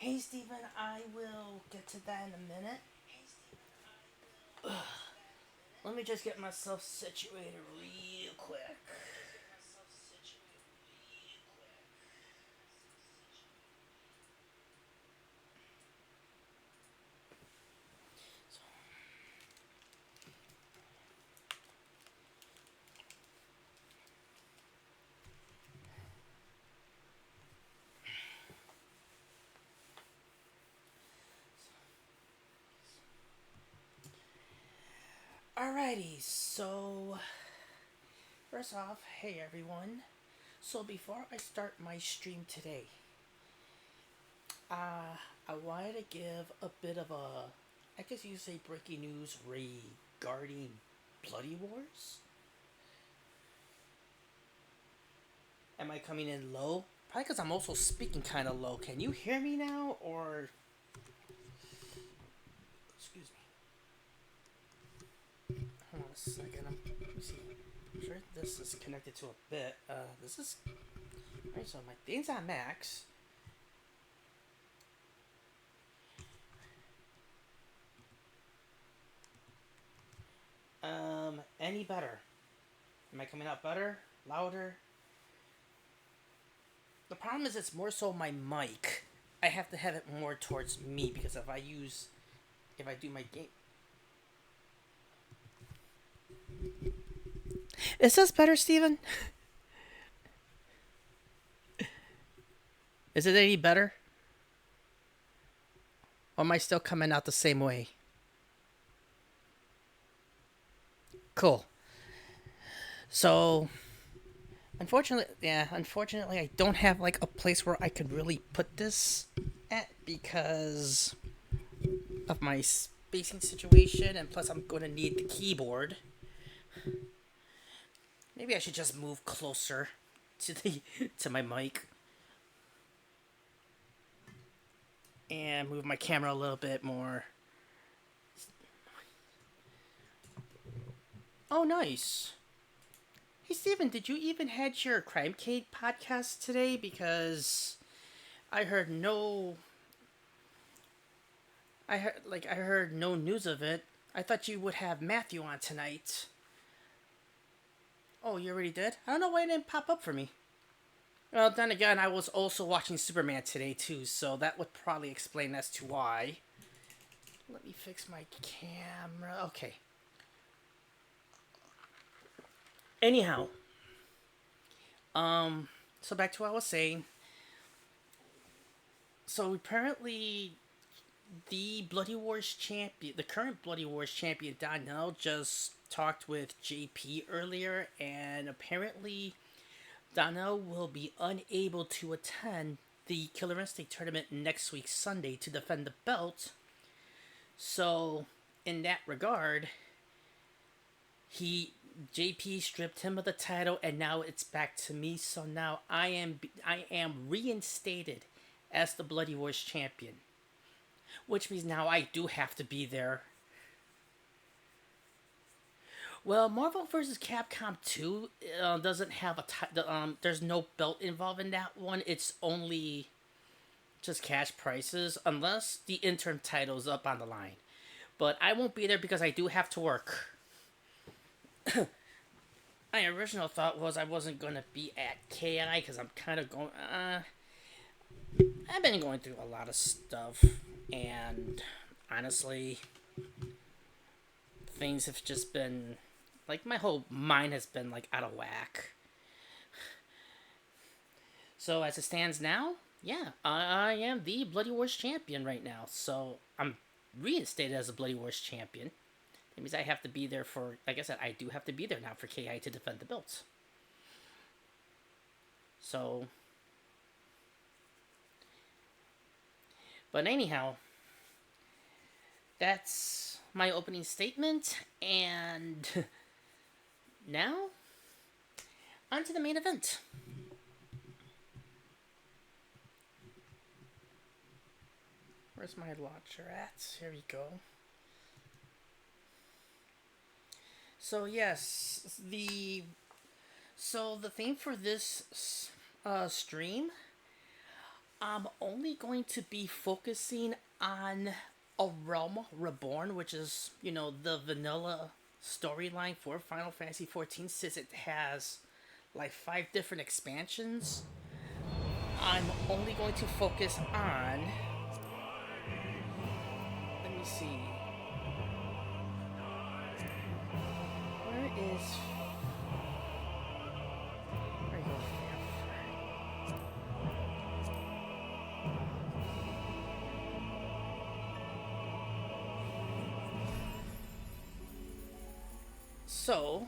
Hey, Stephen, I will get to that in a minute. Let me just get myself situated real quick. Alrighty, so first off, hey everyone. So before I start my stream today, I wanted to give a bit of a, I guess you say breaking news regarding Bloody Wars. Am I coming in low? Probably because I'm also speaking kind of low. Can you hear me now, or excuse me? Hold on a second. Let me see. I'm sure this is connected to a bit. This is right. So my thing's on max. Any better? Am I coming out better? Louder? The problem is it's more so my mic. I have to have it more towards me because if I do my game. Is this better, Steven? Is it any better? Or am I still coming out the same way? Cool. So, unfortunately, I don't have like a place where I could really put this at because of my spacing situation, and plus I'm going to need the keyboard. Maybe I should just move closer to the to my mic and move my camera a little bit more. Oh, nice. Hey, Steven, did you even had your Crime Cade podcast today? Because I heard no, I heard no news of it. I thought you would have Matthew on tonight. Oh, you already did? I don't know why it didn't pop up for me. Well, then again, I was also watching Superman today too, so that would probably explain as to why. Let me fix my camera. Okay. Anyhow, so back to what I was saying. So apparently, the Bloody Wars champion, the current Bloody Wars champion, Donnell, just talked with JP earlier, and apparently, Donnell will be unable to attend the Killer Instinct tournament next week, Sunday, to defend the belt. So, in that regard, he JP stripped him of the title, and now it's back to me. So now I am reinstated as the Bloody Wars champion, which means now I do have to be there. Well, Marvel vs. Capcom 2 doesn't have there's no belt involved in that one. It's only just cash prices, unless the interim title's up on the line. But I won't be there because I do have to work. My original thought was I wasn't gonna be at KI because I'm kind of going. I've been going through a lot of stuff, and honestly, things have just been like my whole mind has been like out of whack. So as it stands now, yeah, I am the Bloody Wars champion right now. So I'm reinstated as a Bloody Wars champion. That means I have to be there for, like I said, I do have to be there now for KI to defend the belts. So, but anyhow, that's my opening statement, and now on to the main event. Where's my launcher at? Here we go. So yes, the theme for this stream, I'm only going to be focusing on A Realm Reborn, which is, the vanilla storyline for Final Fantasy XIV, since it has like five different expansions. I'm only going to focus on. Let me see. Where is. Where you go? So.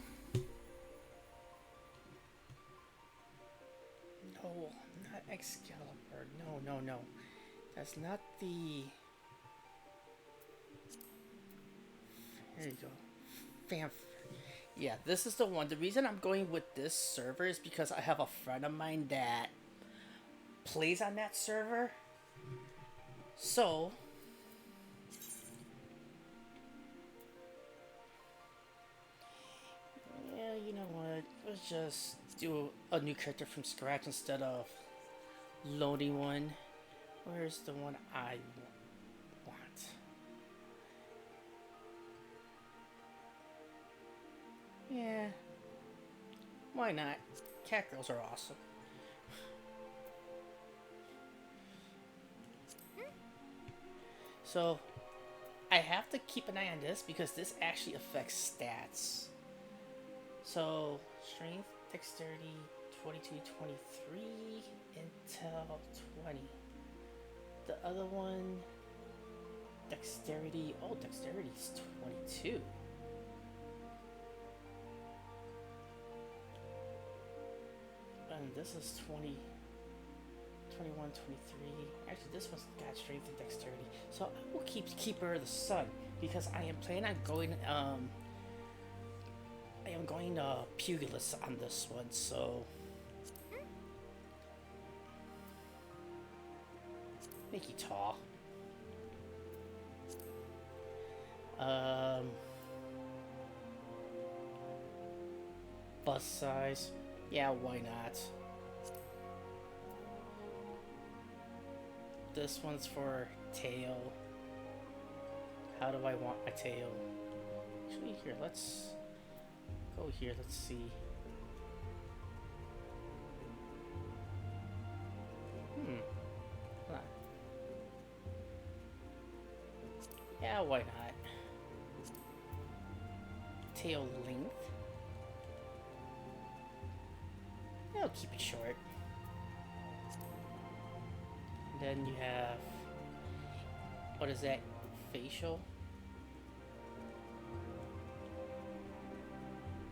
No, not Excalibur. No, no, no. That's not the. There you go. Fanfare. Yeah, this is the one. The reason I'm going with this server is because I have a friend of mine that plays on that server. So, yeah, you know what? Let's just do a new character from scratch instead of loading one. Where's the one I want? Yeah, why not? Cat girls are awesome. So, I have to keep an eye on this because this actually affects stats. So, strength, dexterity, 22, 23, intel, 20. The other one, dexterity, oh, dexterity is 22. And this is 20, 21, 23. Actually, this one's got strength and dexterity. So I will keep Keeper of the Sun because I am planning on going, I am going pugilist on this one, so make you tall. Bust size. Yeah, why not? This one's for tail. How do I want my tail? Actually, here, let's go here. Let's see. Hold on. Yeah, why not? Tail length. I'll keep it short. And then you have, what is that? Facial.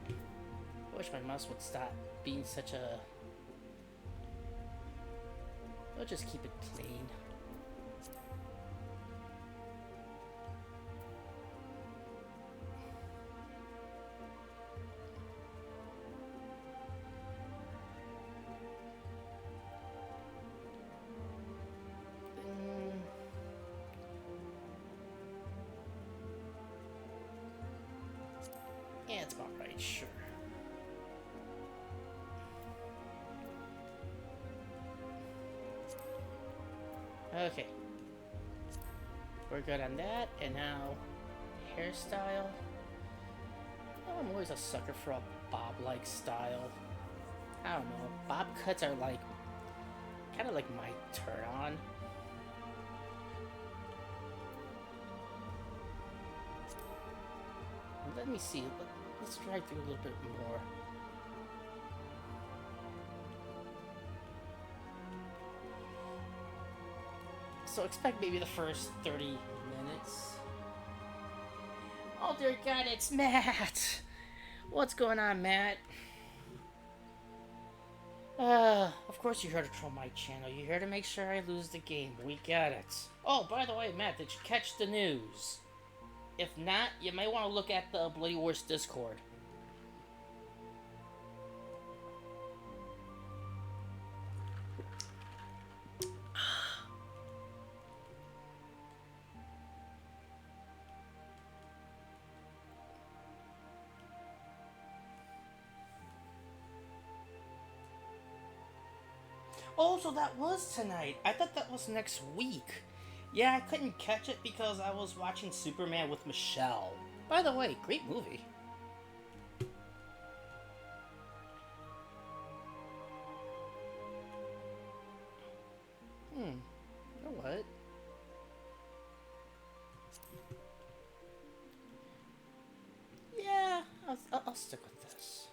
I wish my mouse would stop being such a. I'll just keep it plain. Yeah, it's about right, sure. Okay. We're good on that, and now hairstyle. Oh, I'm always a sucker for a bob-like style. I don't know. Bob cuts are like kind of like my turn on. Let me see. Let's try through a little bit more. So expect maybe the first 30 minutes. Oh dear God, it's Matt! What's going on, Matt? Of course you're here to troll my channel. You're here to make sure I lose the game. We get it. Oh, by the way, Matt, did you catch the news? If not, you might want to look at the Bloody Wars Discord. Oh, so that was tonight. I thought that was next week. Yeah, I couldn't catch it because I was watching Superman with Michelle. By the way, great movie. You know what? Yeah, I'll stick with this.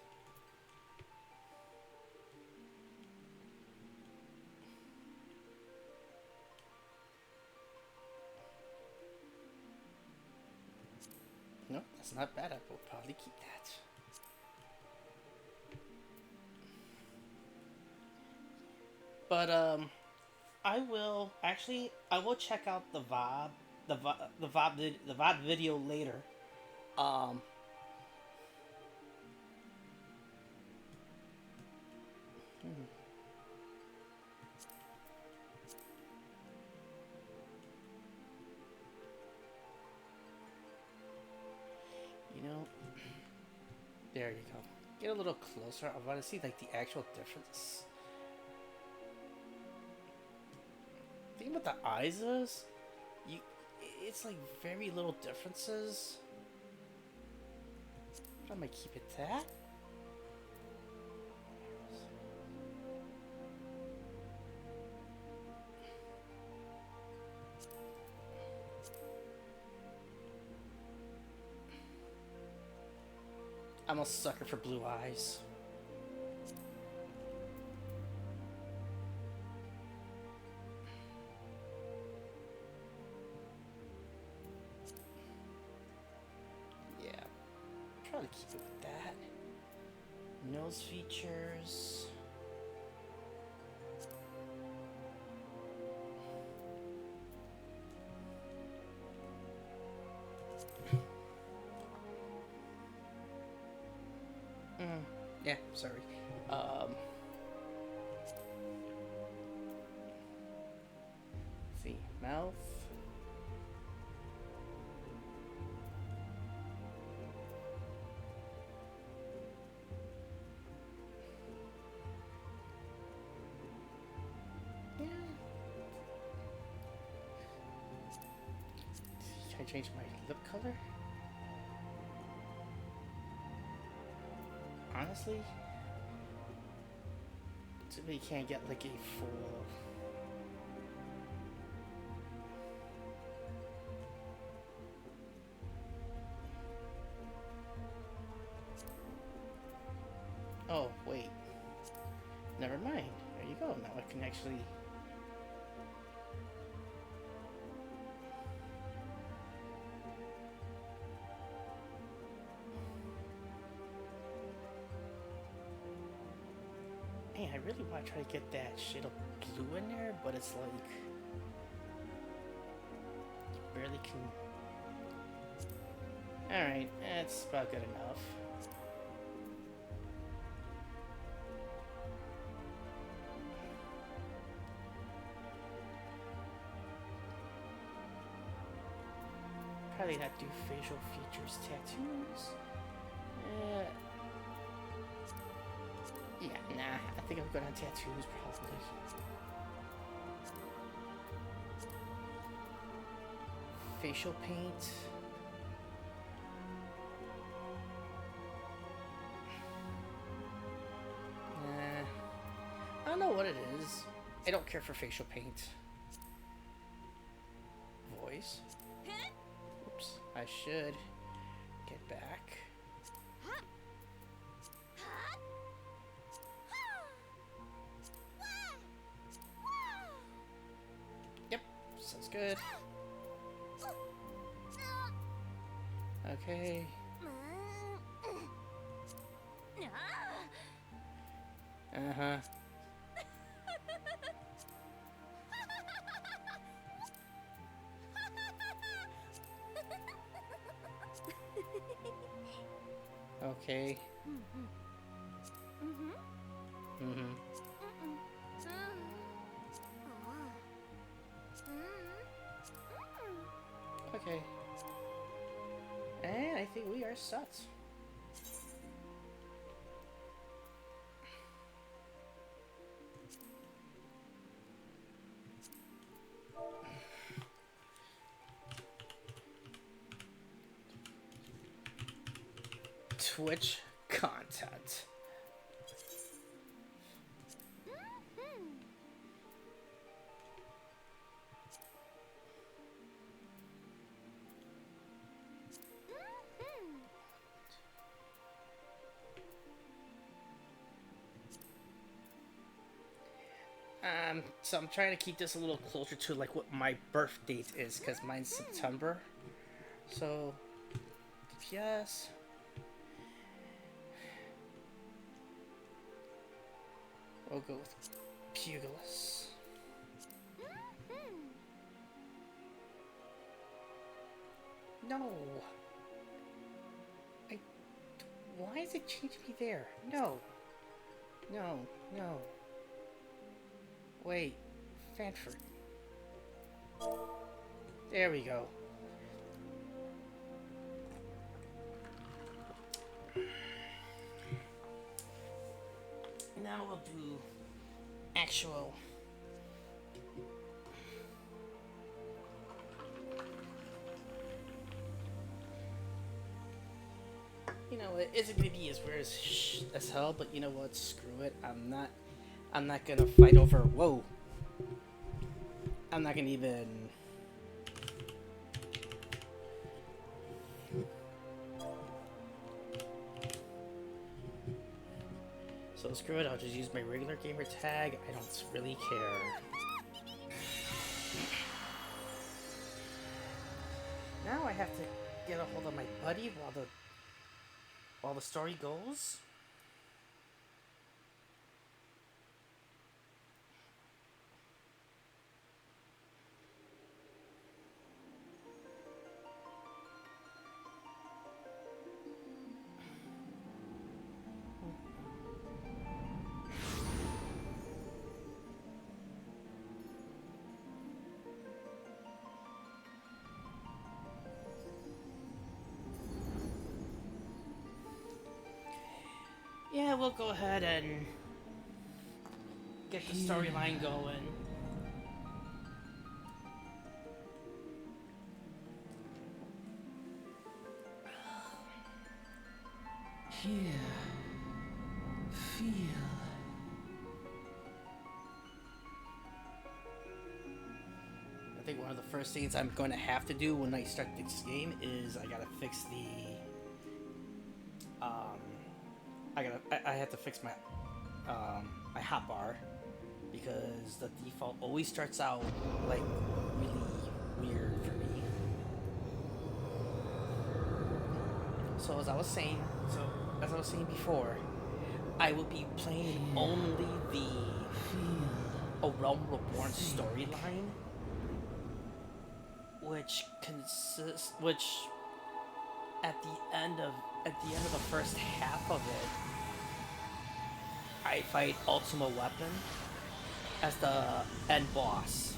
No, that's not bad. I will probably keep that. But I will actually. I will check out the VOD, the VOD video later. Um, you know, there you go. Get a little closer. I want to see like the actual difference. The thing about the eyes is, you, it's like very little differences. I might keep it that. I'm a sucker for blue eyes. Yeah, try to keep it with that. Nose features. Yeah, sorry. Let's see, mouth. Yeah. Can I change my lip color? Honestly, we can't get like a full. Oh wait, never mind. There you go. Now I can actually. Man, I really want to try to get that shade of blue in there, but it's like you barely can. All right, that's about good enough. Probably not do facial features tattoos. Yeah, nah. I think I'm good on tattoos, probably. Facial paint. I don't know what it is. I don't care for facial paint. Voice. Oops, I should get back. Yep, sounds good. Okay. Uh-huh. Okay. Okay. And I think we are set. Twitch content. So I'm trying to keep this a little closer to like what my birth date is, because mine's September. So, yes. We'll go with Pugilist. No. Why is it changing me there? No. No. No. Wait. Fanford. There we go. Now we'll do actual. You know, it isn't gonna be as weird as hell, but you know what? Screw it. I'm not gonna fight over. Whoa. I'm not gonna even. So screw it. I'll just use my regular gamer tag. I don't really care. Now I have to get a hold of my buddy while the story goes. Yeah, we'll go ahead and get the storyline going. Here, feel. I think one of the first things I'm going to have to do when I start this game is I gotta fix the I have to fix my my hotbar, because the default always starts out like really weird for me. So as I was saying before, I will be playing only the A Realm Reborn storyline, which at the end of the first half of it, I fight Ultima Weapon as the end boss.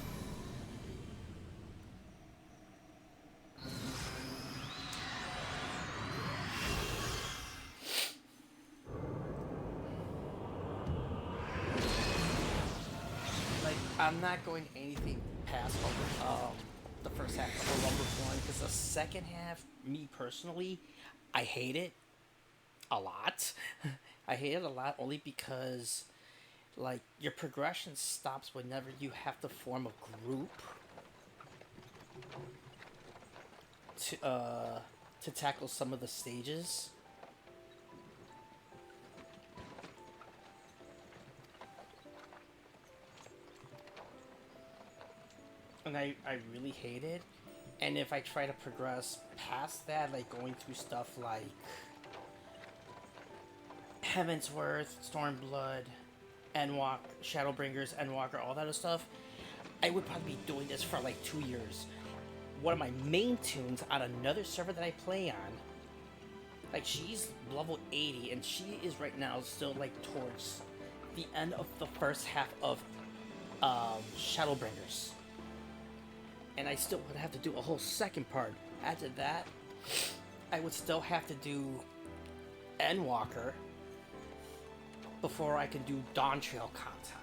Like, I'm not going anything past the first half of A Realm Reborn, because the second half, me personally, I hate it a lot. I hate it a lot only because, like, your progression stops whenever you have to form a group to tackle some of the stages. And I really hate it. And if I try to progress past that, like going through stuff like Heavensworth, Stormblood, Endwalk, Shadowbringers, Endwalker, all that other stuff, I would probably be doing this for like 2 years. One of my main tunes on another server that I play on, like, she's level 80, and she is right now still like towards the end of the first half of Shadowbringers. And I still would have to do a whole second part. After that, I would still have to do Endwalker before I can do Dawn Trail content.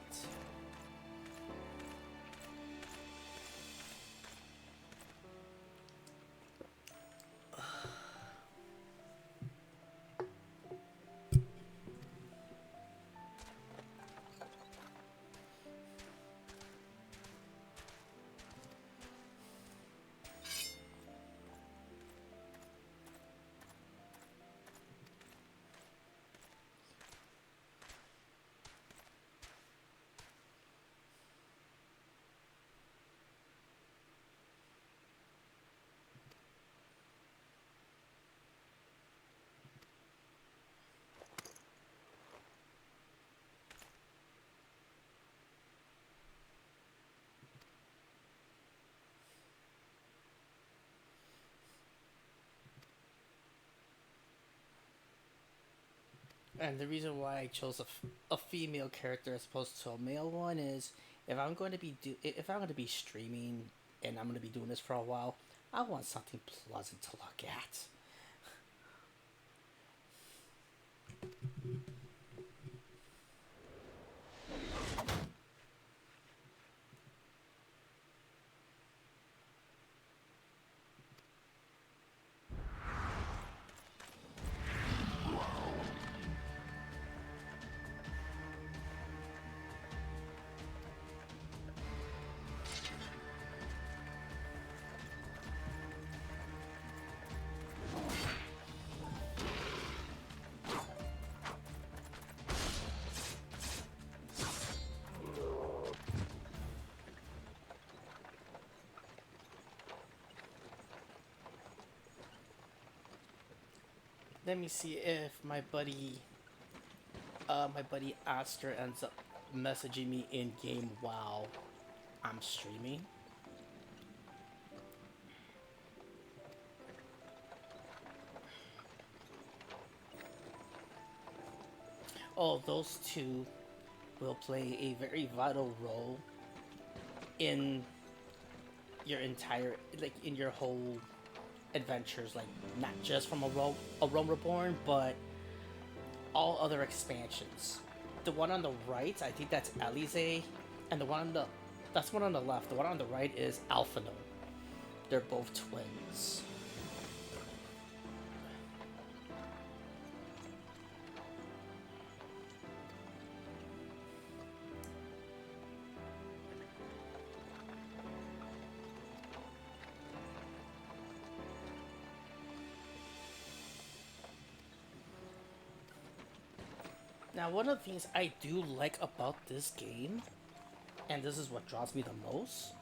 And the reason why I chose a female character as opposed to a male one is if I'm going to be streaming and I'm going to be doing this for a while, I want something pleasant to look at. Let me see if my buddy Oscar ends up messaging me in game while I'm streaming. Oh, those two will play a very vital role in your entire, like, in your whole adventures, like not just from a Realm Reborn, but all other expansions. The one on the right, I think that's Alize, and the one on the that's one on the left. The one on the right is Alphino. They're both twins. Now, one of the things I do like about this game, and this is what draws me the most,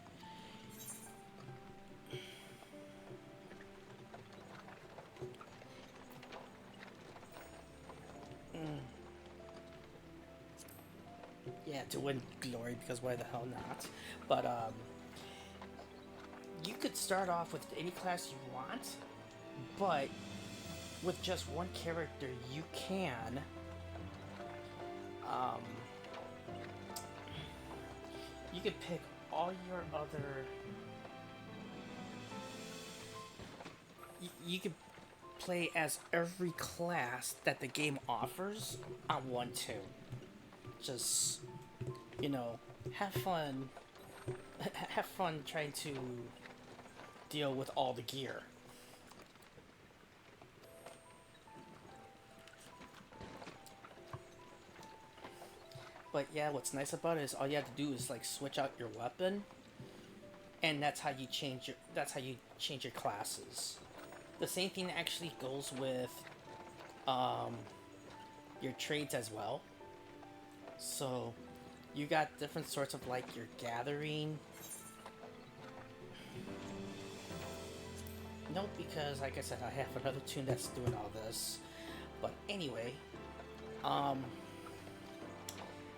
yeah, to win glory, because why the hell not? But you could start off with any class you want, but with just one character, you can um, you could pick all your other. You could play as every class that the game offers on one tune. Just, you know, have fun. Have fun trying to deal with all the gear. But yeah, what's nice about it is all you have to do is like switch out your weapon, and that's how you change your classes. The same thing actually goes with um, your trades as well. So you got different sorts of like your gathering. Nope, because like I said, I have another tune that's doing all this. But anyway, um,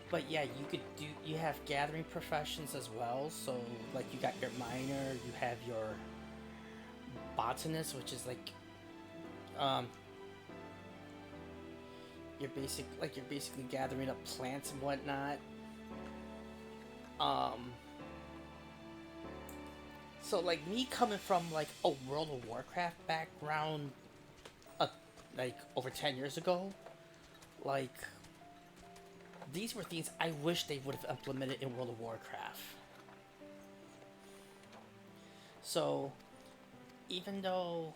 but yeah, you have gathering professions as well. So like you got your miner, you have your botanist, which is like um, you're basically gathering up plants and whatnot. Um, so like me coming from like a World of Warcraft background, uh, like over 10 years ago, like these were things I wish they would have implemented in World of Warcraft. So even though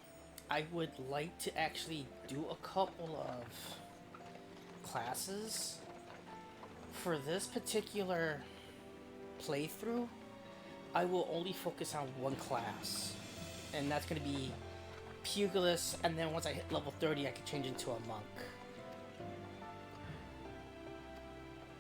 I would like to actually do a couple of classes for this particular playthrough, I will only focus on one class, and that's going to be Pugilist. And then once I hit level 30, I can change into a monk.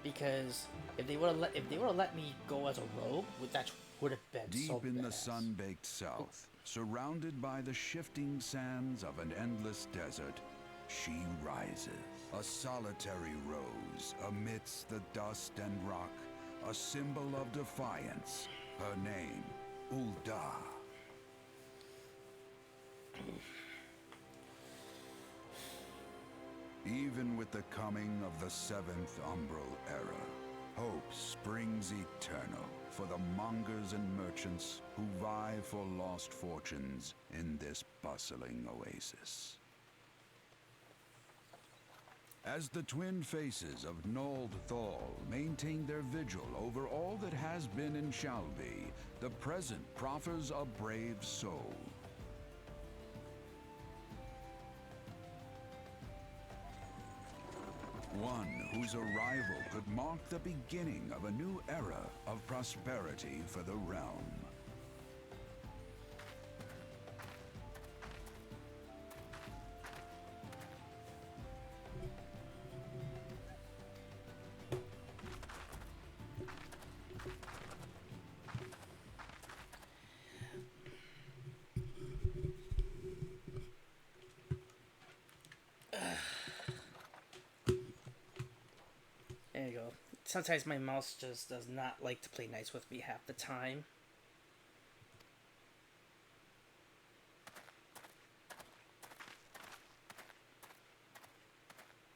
Because if they would have let me go as a rogue, that would have been Deep so in the badass. sun-baked south, surrounded by the shifting sands of an endless desert, she rises. A solitary rose amidst the dust and rock, a symbol of defiance. Her name, Ul'dah. Even with the coming of the seventh umbral era, hope springs eternal for the mongers and merchants who vie for lost fortunes in this bustling oasis. As the twin faces of Nold Thal maintain their vigil over all that has been and shall be, the present proffers a brave soul. One whose arrival could mark the beginning of a new era of prosperity for the realm. There you go. Sometimes my mouse just does not like to play nice with me half the time.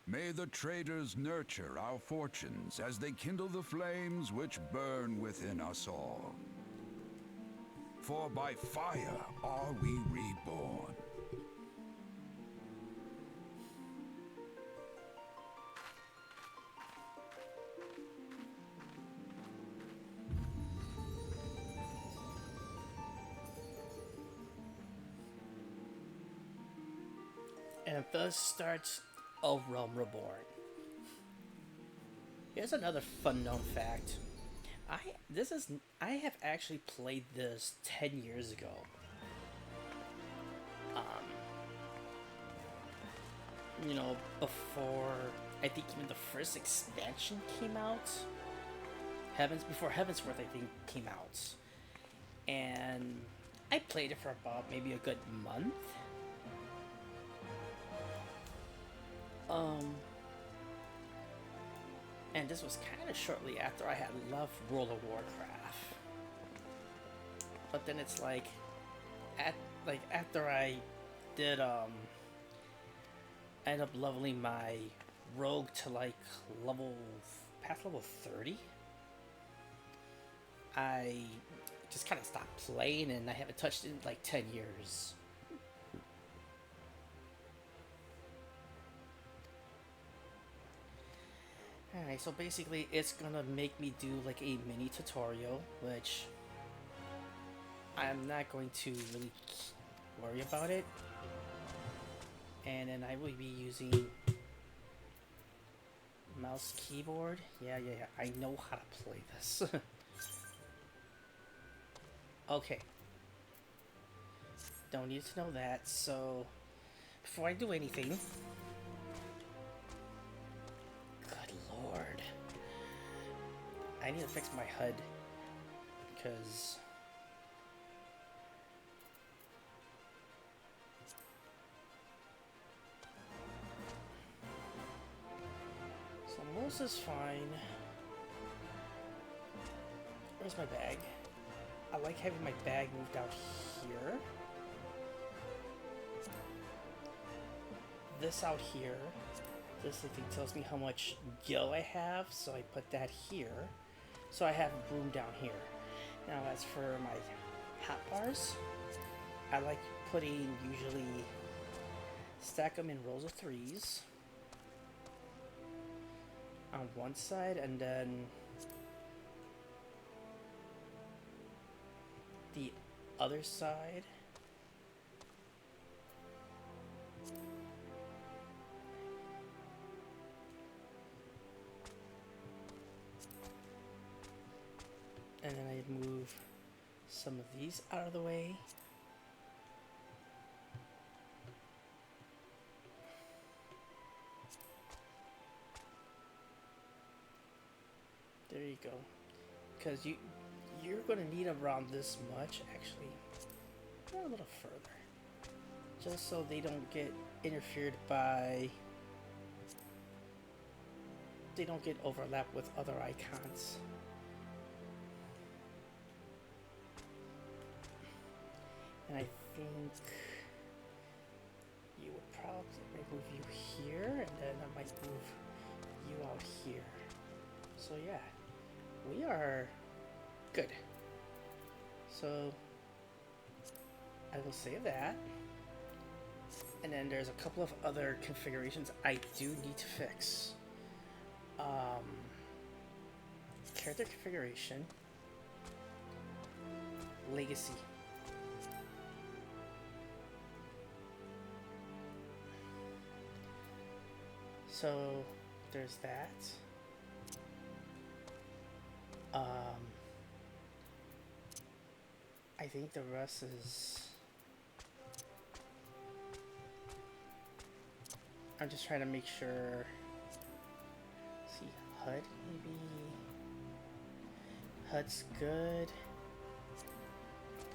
May the traders nurture our fortunes as they kindle the flames which burn within us all. For by fire are we reborn. And thus starts A Realm Reborn. Here's another fun known fact. I have actually played this 10 years ago. Before I think even the first expansion came out. Before Heavensworth I think came out. And I played it for about maybe a good month. And this was kind of shortly after I had left World of Warcraft. But then it's like, after I did I ended up leveling my rogue to past level 30. I just kind of stopped playing, and I haven't touched it in like 10 years. Alright, so basically it's gonna make me do like a mini tutorial, which I'm not going to really worry about it. And then I will be using mouse keyboard. Yeah, I know how to play this. Okay. Don't need to know that, so before I do anything, I need to fix my HUD, because so most is fine. Where's my bag? I like having my bag moved out here. This out here. This thing tells me how much gil I have, so I put that here. So I have room down here. Now as for my hotbars, I like usually stack them in rows of 3s on one side, and then the other side. And then I move some of these out of the way. There you go. Because you're going to need around this much, actually. Go a little further. Just so they don't get interfered by... They don't get overlapped with other icons. And I think you would probably I might move you here, and then I might move you out here. So yeah, we are good. So I will save that. And then there's a couple of other configurations I do need to fix. Character configuration, legacy. So there's that. I think the rest is. I'm just trying to make sure. See, HUD maybe. HUD's good.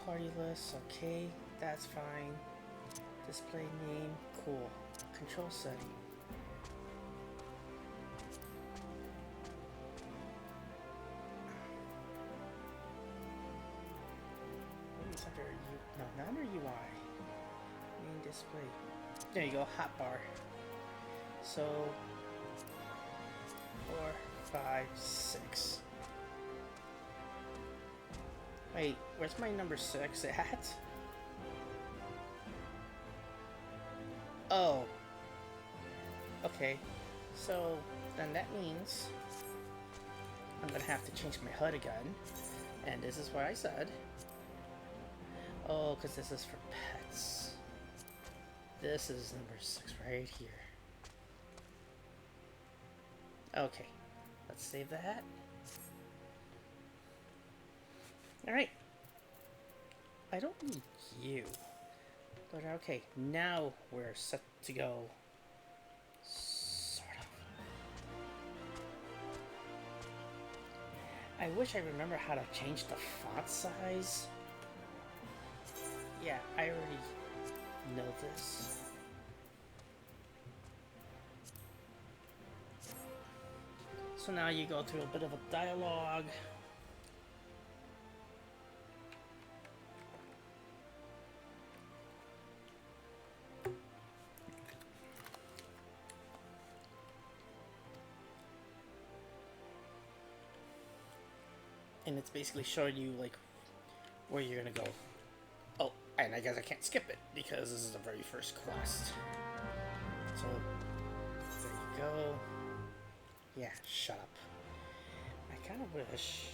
Party list, okay, that's fine. Display name, cool. Control setting. Maybe it's under U. No, not under UI. Main display. There you go, hotbar. So 4, 5, 6. Wait, where's my number 6 at? Oh. Okay. So then that means I'm gonna have to change my HUD again. And this is what I said. Oh, because this is for pets. This is number 6 right here. Okay. Let's save that. Alright. I don't need you. But okay, now we're set to go. Sort of. I wish I remember how to change the font size. Yeah, I already know this. So now you go through a bit of a dialogue. And it's basically showing you like where you're gonna go. Oh, and I guess I can't skip it because this is the very first quest. So there you go. Yeah, shut up. I kind of wish.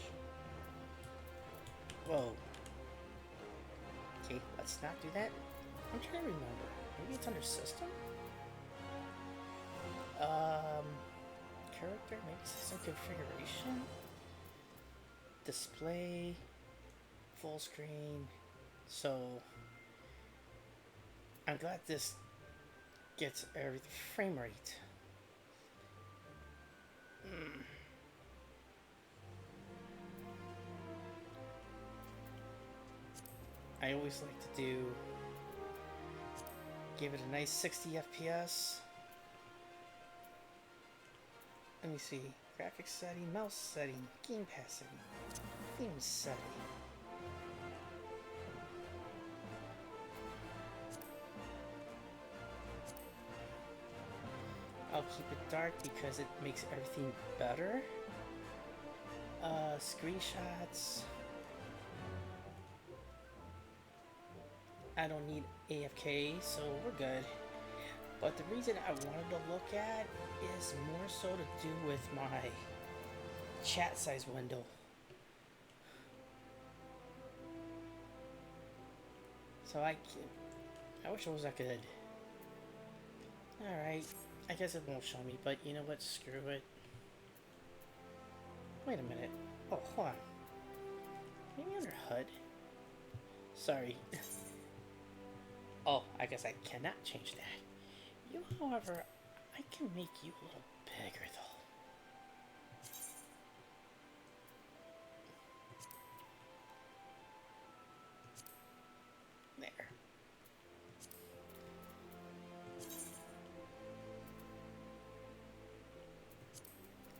Whoa. Okay, let's not do that. I'm trying to remember. Maybe it's under system. Character, maybe system configuration. Display, full screen. So I'm glad this gets everything. Frame rate. I always like to give it a nice 60 FPS. Let me see. Graphics setting, mouse setting, Gamecast setting, theme setting. I'll keep it dark because it makes everything better. Screenshots. I don't need AFK, so we're good. But the reason I wanted to look at is more so to do with my chat size window. So I wish it was that good. Alright, I guess it won't show me, but you know what, screw it. Wait a minute. Oh, hold on. Maybe under HUD? Sorry. Oh, I guess I cannot change that. You, however, I can make you a little bigger, though. There.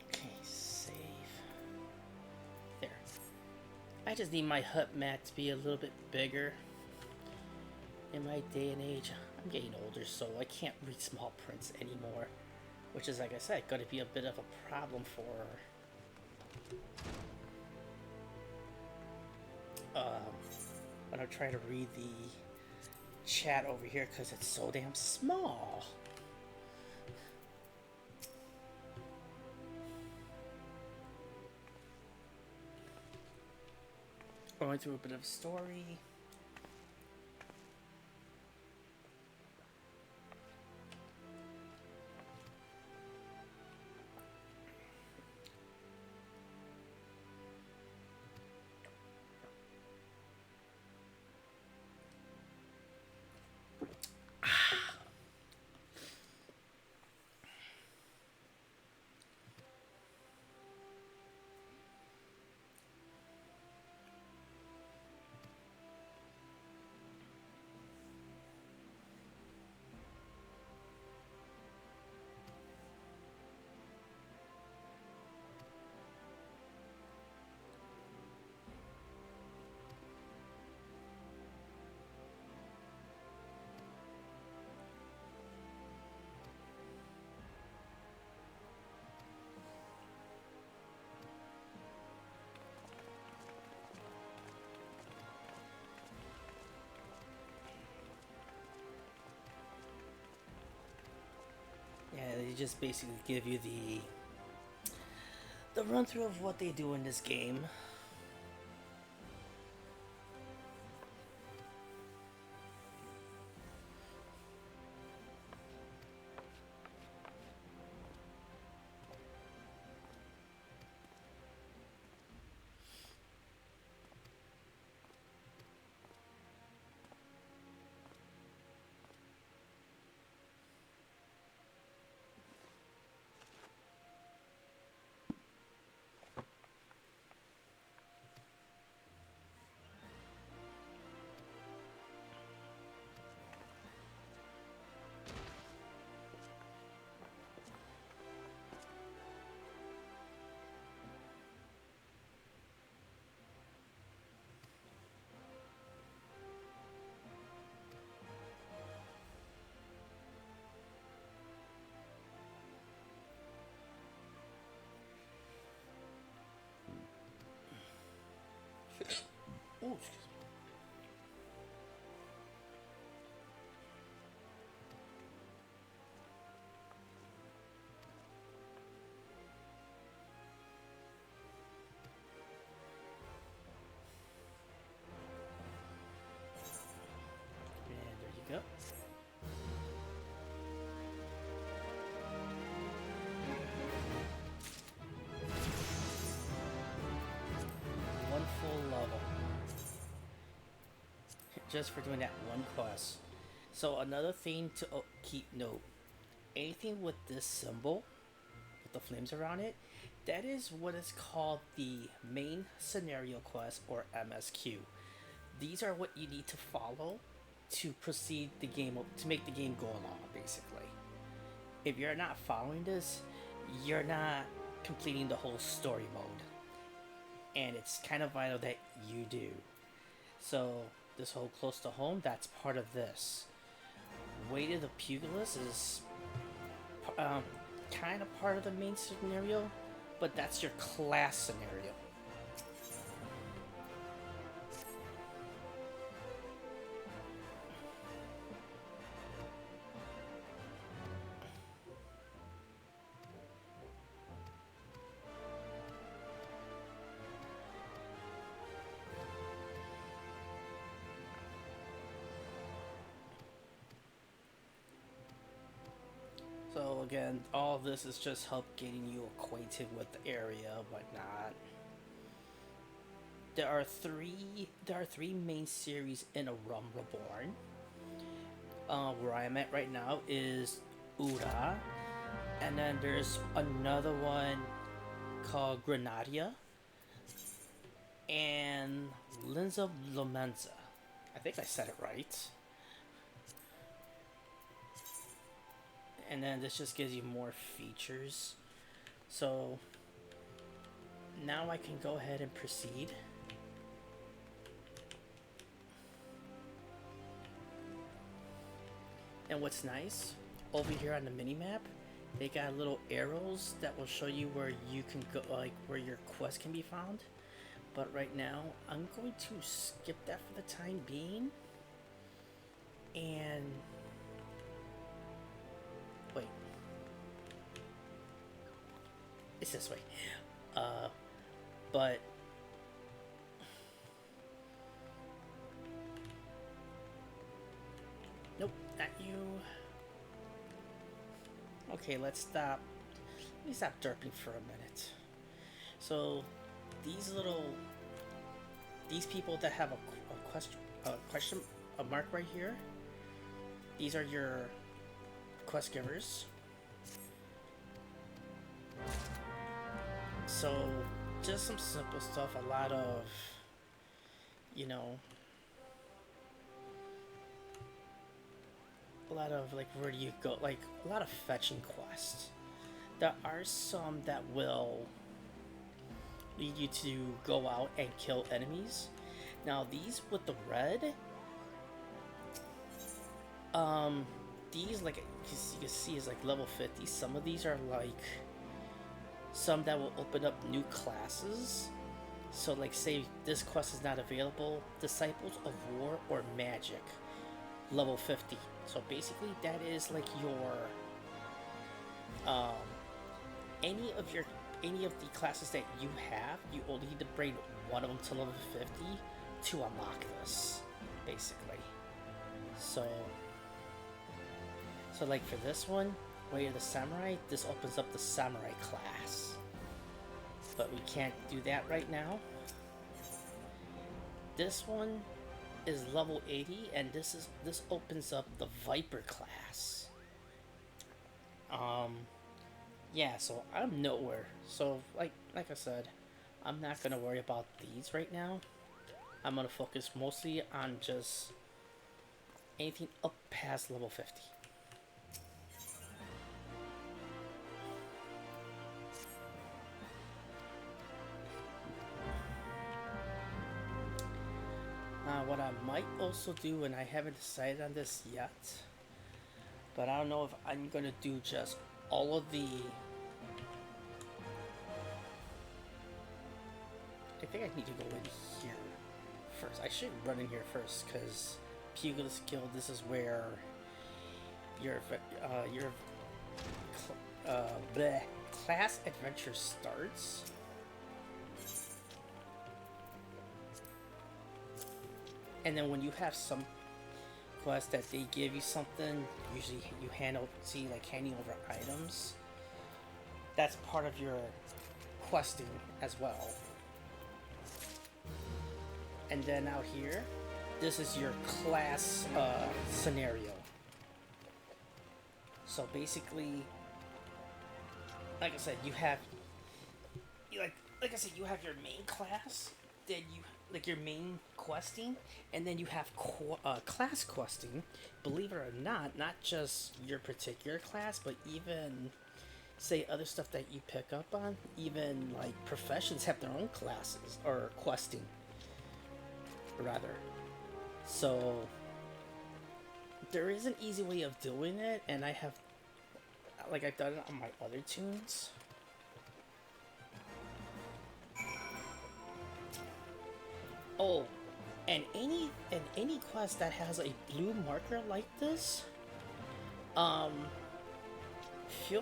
Okay, save. There. I just need my HUD map to be a little bit bigger. In my day and age, I'm getting older, so I can't read small prints anymore. Which is, like I said, going to be a bit of a problem for when I try to read the chat over here because it's so damn small. Going through a bit of story. Yeah, they just basically give you the run through of what they do in this game. Ooh, excuse me. And there you go. One full level. Just for doing that one quest. So another thing to keep note. Anything with this symbol, with the flames around it, that is what is called the main scenario quest, or MSQ. These are what you need to follow to proceed the game, to make the game go along, basically. If you're not following this, you're not completing the whole story mode. And it's kind of vital that you do. So this whole close to home, that's part of this. Way to the Pugilist is kind of part of the main scenario, but that's your class scenario. So again, all this is just help getting you acquainted with the area, whatnot. There are three main series in A Realm Reborn. Where I'm at right now is Ura, and then there's another one called Grenadia, and Linza Lomenza. I think I said it right. And then this just gives you more features. So now I can go ahead and proceed. And what's nice, over here on the mini map, they got little arrows that will show you where you can go, like where your quest can be found. But right now, I'm going to skip that for the time being. And wait, it's this way. But nope, not you. Okay, let's stop. Let me stop derping for a minute. So these people that have a mark right here. These are your quest givers. So just some simple stuff. A lot of, like where do you go? Like a lot of fetching quests. There are some that will lead you to go out and kill enemies. Now these with the red, these like you can see is like level 50. Some of these are like some that will open up new classes. So like say this quest is not available, Disciples of War or Magic, level 50. So basically that is like your any of the classes that you have, you only need to bring one of them to level 50 to unlock this, basically. So like for this one, Way of the Samurai, this opens up the Samurai class. But we can't do that right now. This one is level 80, and this opens up the Viper class. Yeah, so I'm nowhere. So like I said, I'm not gonna worry about these right now. I'm gonna focus mostly on just anything up past level 50. What I might also do, and I haven't decided on this yet, but I don't know if I'm gonna do just all of the... I think I need to go in here first. I should run in here first, because Pugilist Guild, this is where your class adventure starts. And then when you have some quest that they give you something, usually you handing over items. That's part of your questing as well. And then out here, this is your class scenario. So basically, like I said, you have you have your main class, then you like your main questing, and then you have class questing. Believe it or not just your particular class, but even say other stuff that you pick up on. Even like professions have their own classes or questing, rather. So there is an easy way of doing it, and I've done it on my other tunes. Oh, and any quest that has a blue marker like this, feel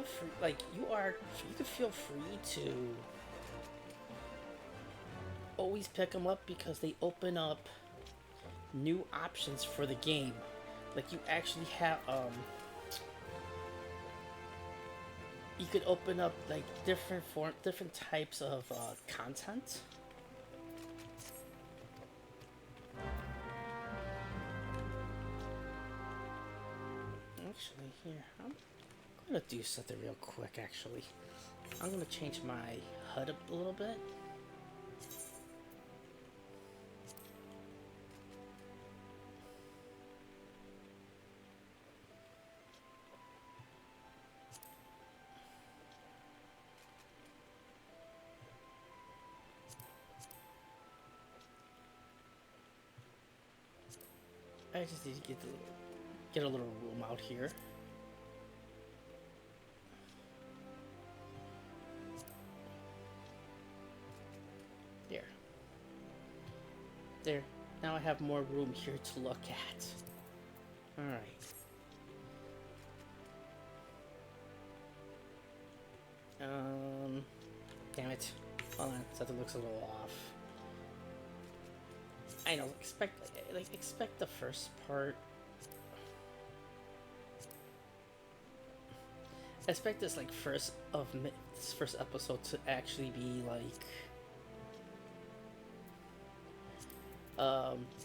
free. Like you can feel free to always pick them up, because they open up new options for the game. Like you actually have you could open up like different types of content. Actually, here, I'm gonna do something real quick, actually. I'm gonna change my HUD up a little bit. I just need to get a little room out here. There. There. Now I have more room here to look at. Alright. Damn it. Hold on, something looks a little off. I know, expect the first part. Expect this first episode to actually be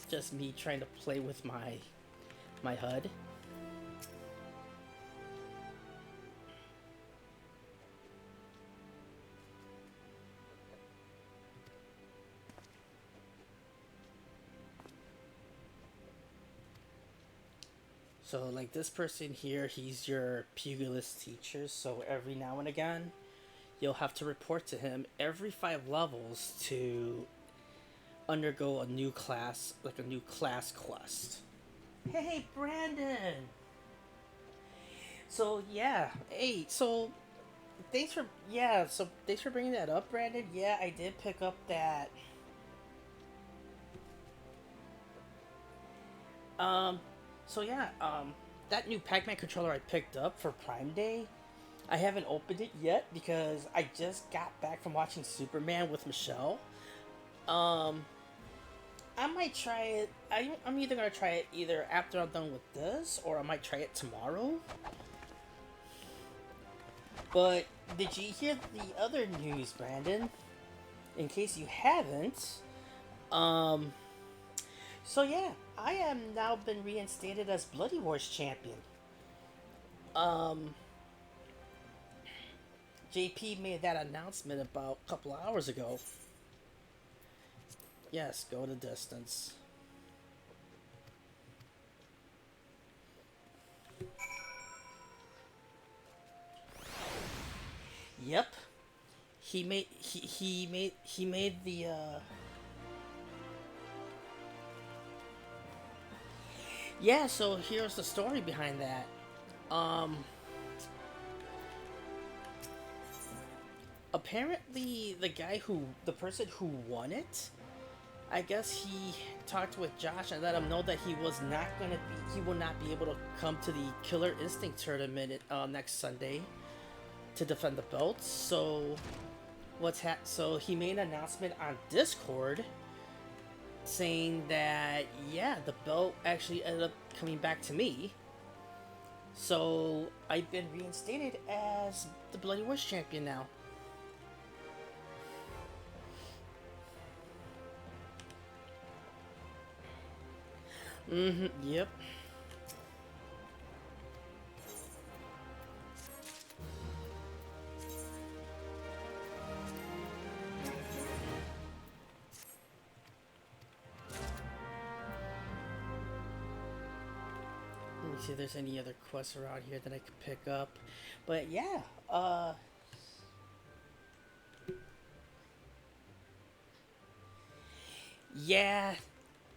just me trying to play with my HUD. So this person here, he's your pugilist teacher, so every now and again you'll have to report to him every 5 levels to undergo a new class, a new class quest. Hey, Brandon! So, yeah. Hey, so thanks for bringing that up, Brandon. Yeah, I did pick up that that new Pac-Man controller I picked up for Prime Day, I haven't opened it yet because I just got back from watching Superman with Michelle. I might try it. I'm either gonna try it either after I'm done with this, or I might try it tomorrow. But did you hear the other news, Brandon? In case you haven't, so yeah, I am now been reinstated as Bloody Wars champion. JP made that announcement about a couple of hours ago. Yes, go the distance. Yep. He made the Yeah, so here's the story behind that. Apparently the person who won it, I guess he talked with Josh and let him know that he will not be able to come to the Killer Instinct tournament next Sunday to defend the belt. So so he made an announcement on Discord saying that the belt actually ended up coming back to me. So I've been reinstated as the Bloody Wars champion now. Yep. Let me see if there's any other quests around here that I could pick up. But yeah, yeah,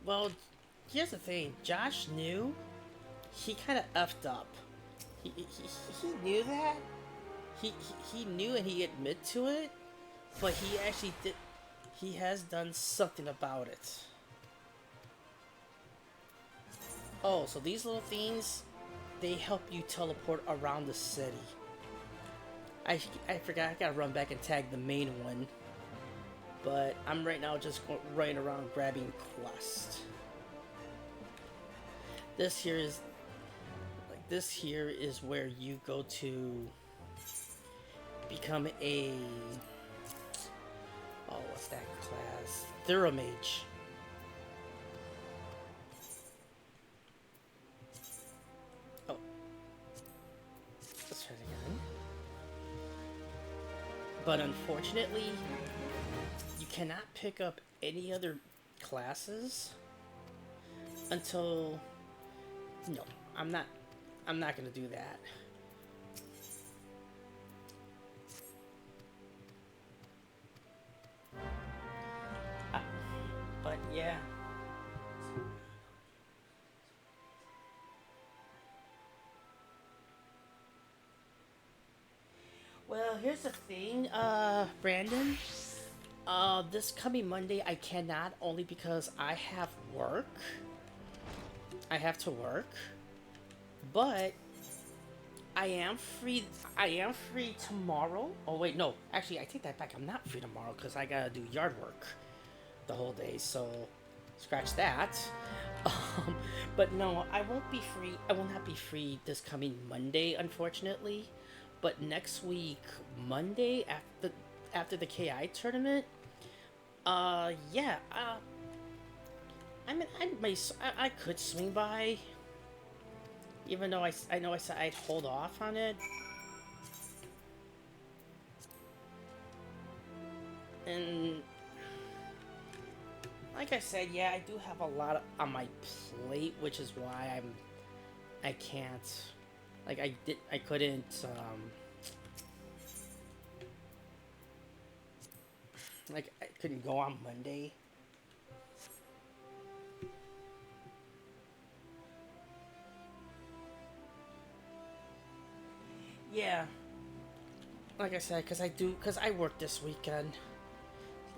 well, here's the thing. Josh knew he kind of effed up. He knew that. He knew and he admitted to it, but he actually did. He has done something about it. Oh, so these little things, they help you teleport around the city. I forgot, I gotta run back and tag the main one. But I'm right now just running around grabbing quests. This here is where you go to become a what's that class? Thuromage. Oh. Let's try it again. But unfortunately, you cannot pick up any other classes until... No, I'm not gonna do that. But yeah. here's the thing, Brandon. This coming Monday I cannot, only because I have work. I have to work. But I am free. I am free tomorrow. Oh wait, no. Actually, I take that back. I'm not free tomorrow because I gotta do yard work the whole day. So scratch that. Um, but no, I won't be free. I will not be free this coming Monday, unfortunately. But next week, Monday after the KI tournament. Yeah. I mean, I could swing by. Even though I know I said I'd hold off on it. And like I said, yeah, I do have a lot on my plate, which is why I can't, like I couldn't, like I couldn't go on Monday. Yeah, like I said, because I work this weekend,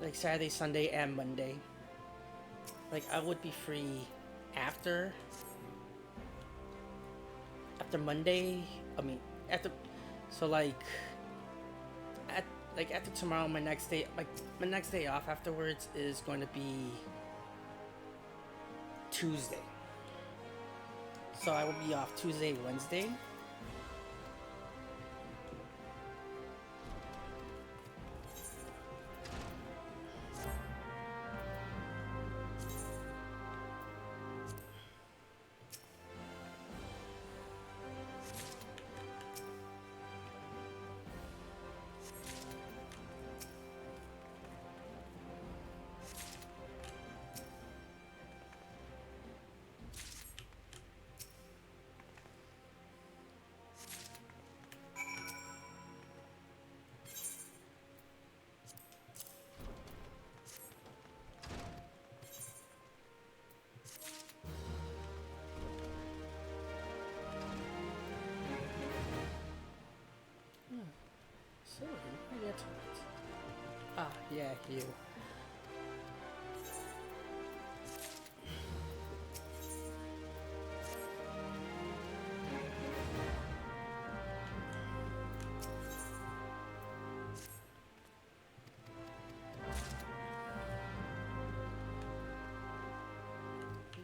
like Saturday, Sunday, and Monday. Like I would be free after Monday. I mean after, so after tomorrow, my next day, my next day off afterwards is going to be Tuesday. So I will be off Tuesday, Wednesday. So, I get it. Ah, yeah, you.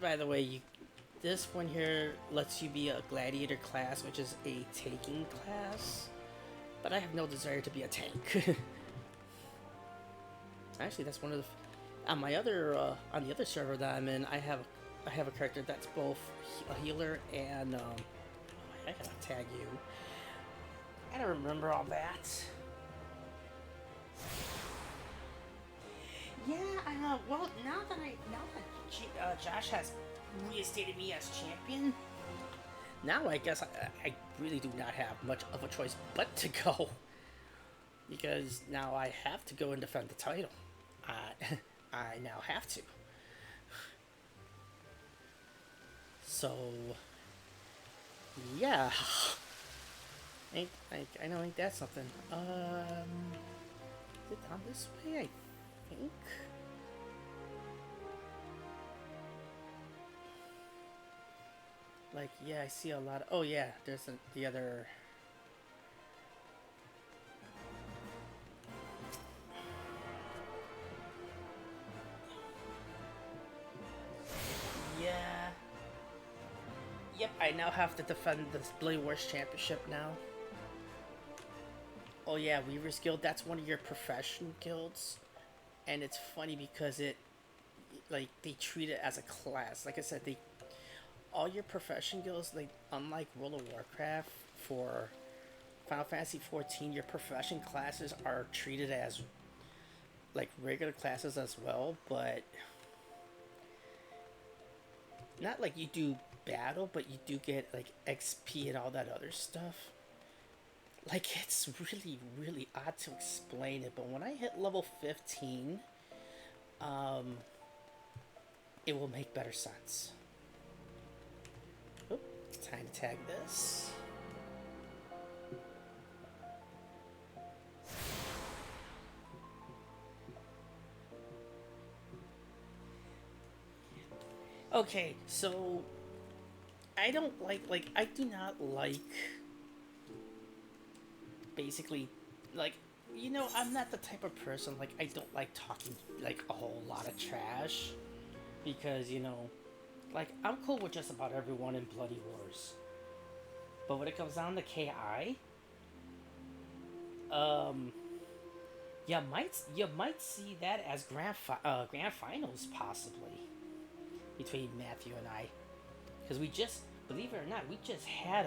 By the way, this one here lets you be a gladiator class, which is a taking class. But I have no desire to be a tank. Actually, that's one of the, on my other on the other server that I'm in. I have a character that's both a healer and I gotta tag you. I don't remember all that. Yeah, well, now that Josh has reinstated me as champion, now I guess I really do not have much of a choice but to go. Because now I have to go and defend the title. I now have to. So, yeah. I know, ain't that something? Is it down this way, I think? Like, yeah, I see a lot of, oh yeah, there's the other... Yeah. Yep, I now have to defend the Bloody Wars Championship now. Oh yeah, Weaver's Guild, that's one of your profession guilds. And it's funny because like, they treat it as a class. Like I said, all your profession guilds, like, unlike World of Warcraft, for Final Fantasy XIV, your profession classes are treated as, like, regular classes as well, but not like you do battle, but you do get, like, XP and all that other stuff. Like, it's really, really odd to explain it, but when I hit level 15, it will make better sense. Oop, time to tag this. Okay, so I don't like I do not like basically like I'm not the type of person like I don't like talking like a whole lot of trash because like I'm cool with just about everyone in Bloody Wars. But when it comes down to KI, um you might see that as grand finals possibly between Matthew and I because we just believe it or not we just had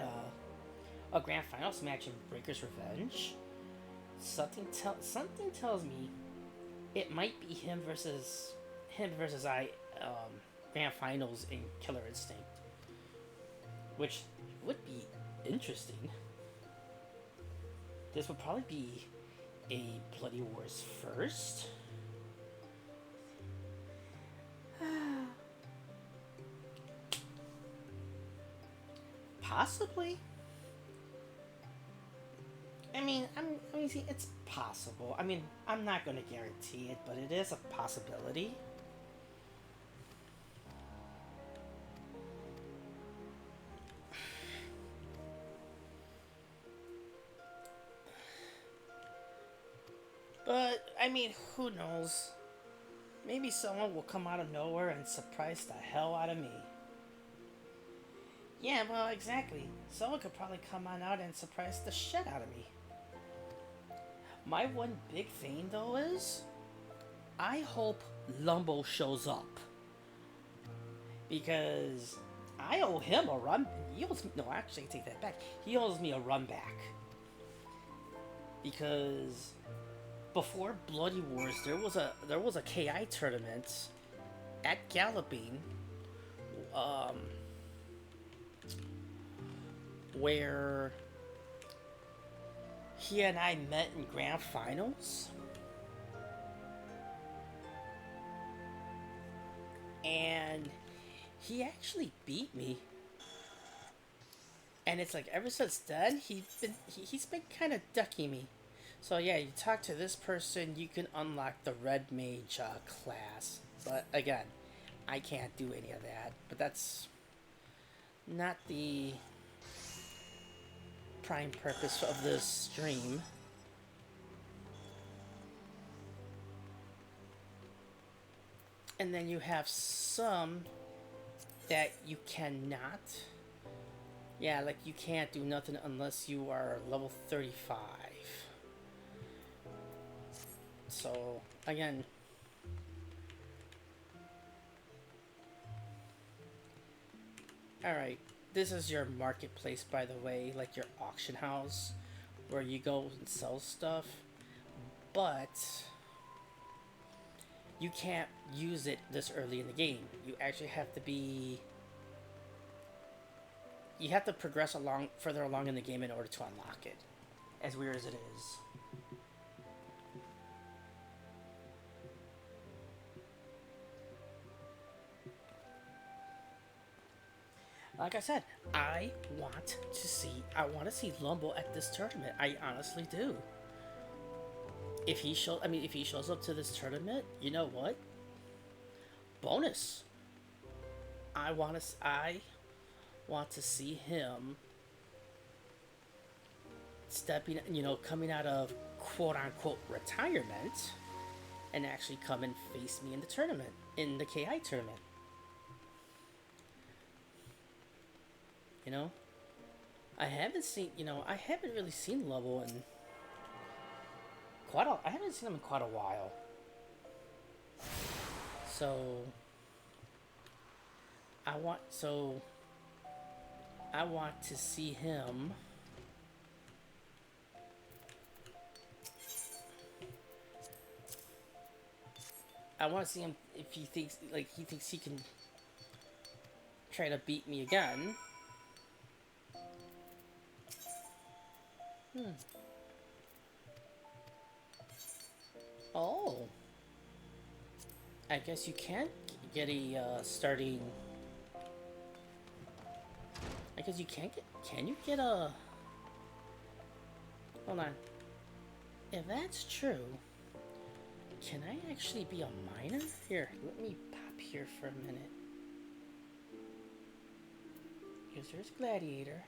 a grand finals match in Breaker's Revenge. Something tells me it might be him versus I grand finals in Killer Instinct, which would be interesting. This would probably be a Bloody Wars first. Possibly. See, it's possible. I mean, I'm not going to guarantee it, but it is a possibility. But, I mean, who knows? Maybe someone will come out of nowhere and surprise the hell out of me. Yeah, well, exactly. Someone could probably come on out and surprise the shit out of me. My one big thing, though, is I hope Lumbo shows up. Because I owe him a run. No, actually, take that back. He owes me a run back. Because before Bloody Wars, there was a KI tournament at Galloping, where he and I met in grand finals, and he actually beat me. And it's like ever since then he's been kind of ducking me. So yeah, you talk to this person, you can unlock the Red Mage class. But again, I can't do any of that. But that's not the prime purpose of this stream. And then you have some that you cannot. Yeah, like you can't do nothing unless you are level 35. So, again, alright, this is your marketplace, by the way, like your auction house, where you go and sell stuff, but you can't use it this early in the game. You actually have to you have to progress further along in the game in order to unlock it, as weird as it is. Like I said, I want to see Lumbo at this tournament. I honestly do. If he shows up to this tournament, you know what? Bonus. I want to see him coming out of quote unquote retirement and actually come and face me in the tournament, in the KI tournament. I haven't really seen Lumbo in I haven't seen him in quite a while. So I want to see him if he thinks he can try to beat me again. Oh. I guess you can't get a starting. I guess you can't get. Can you get a. Hold on. If that's true, can I actually be a miner? Here, let me pop here for a minute. There's Gladiator,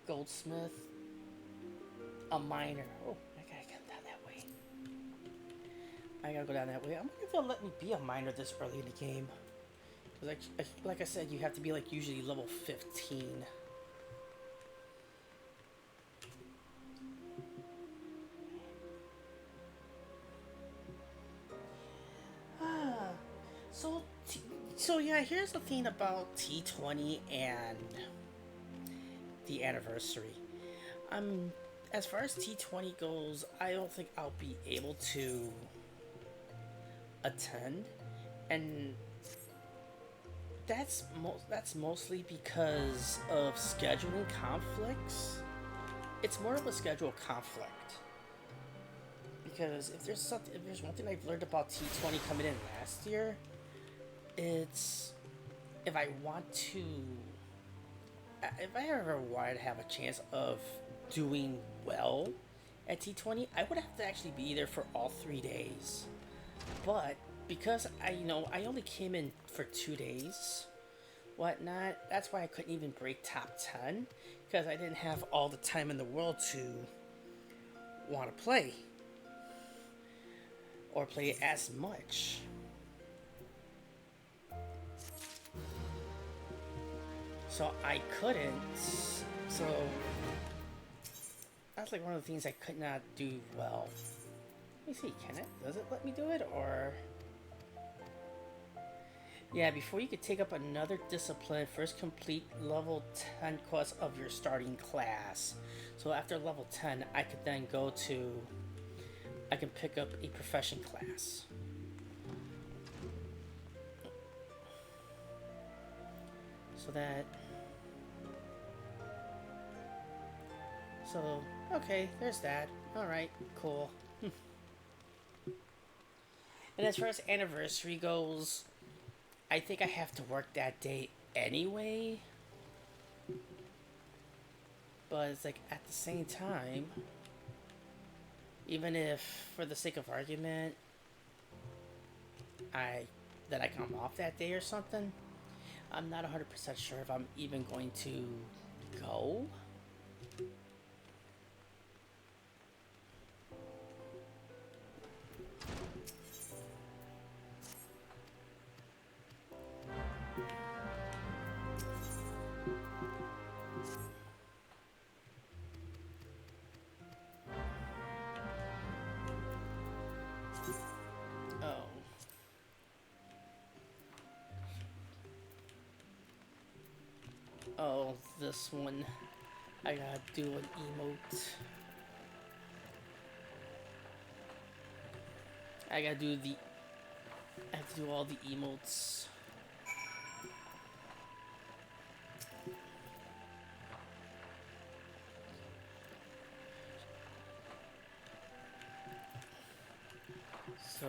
Goldsmith, a miner. Oh, I gotta come down that way. I gotta go down that way. I'm wondering if they'll let me be a miner this early in the game. Like I said, you have to be like usually level 15. Ah, so so yeah. Here's the thing about T20 and the anniversary. Um, as far as T20 goes, I don't think I'll be able to attend, and that's mostly because of scheduling conflicts. It's more of a schedule conflict because if there's one thing I've learned about T20 coming in last year, it's if I want to if I ever wanted to have a chance of doing well at T20, I would have to actually be there for all 3 days. But because I only came in for 2 days, whatnot, that's why I couldn't even break top 10 because I didn't have all the time in the world to want to play or play as much. So I couldn't. So that's like one of the things I could not do well. Let me see, can it? Does it let me do it or? Yeah, before you could take up another discipline, first complete level 10 quest of your starting class. So after level 10, I could then I can pick up a profession class. So, okay, there's that. Alright, cool. And as far as anniversary goes, I think I have to work that day anyway. But it's like at the same time, even if for the sake of argument I come off that day or something, I'm not 100% sure if I'm even going to go. Oh. Oh, this one. I gotta do an emote. I have to do all the emotes. So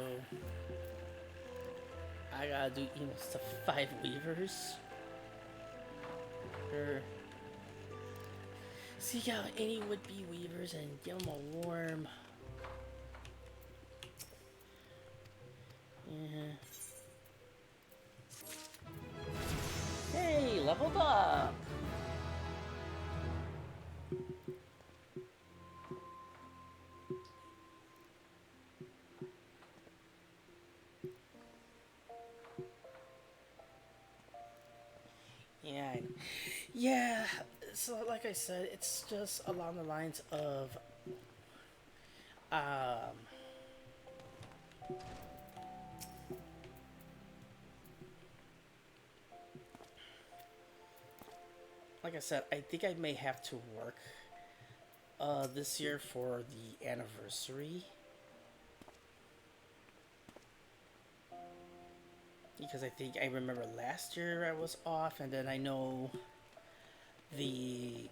I gotta do emotes to 5 weavers. Or seek out any would-be weavers and give them a warm. Yeah. Hey, leveled up! Yeah. Yeah, so like I said, it's just along the lines of um like I said, I think I may have to work this year for the anniversary. Because I think I remember last year I was off, and then I know the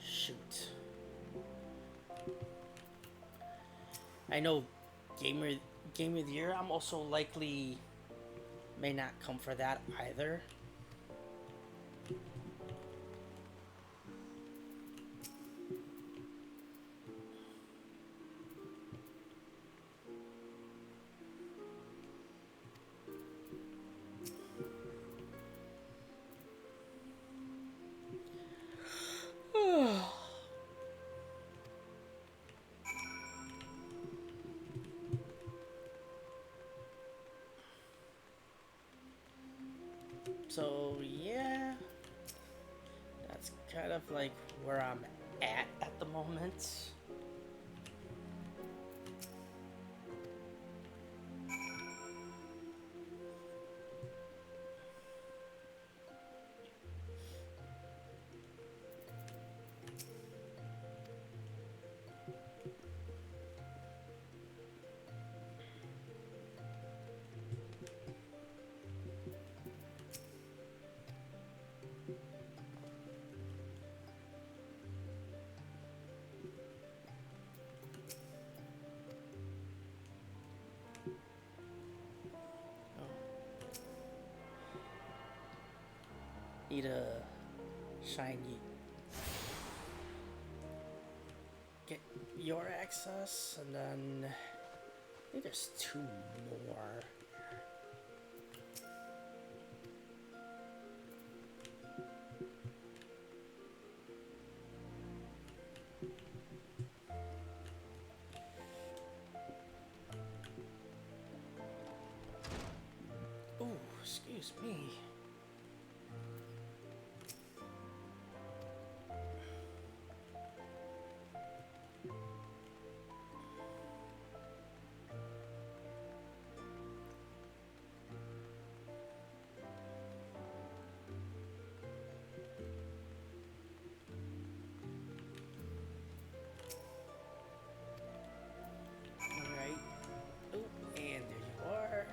shoot. I know gamer game of the year. I'm also likely may not come for that either. So yeah, that's kind of like where I'm at the moment. Oh, need a shiny. Get your access, and then I think there's two more. Oh, excuse me. Alright. Oh, and there you are.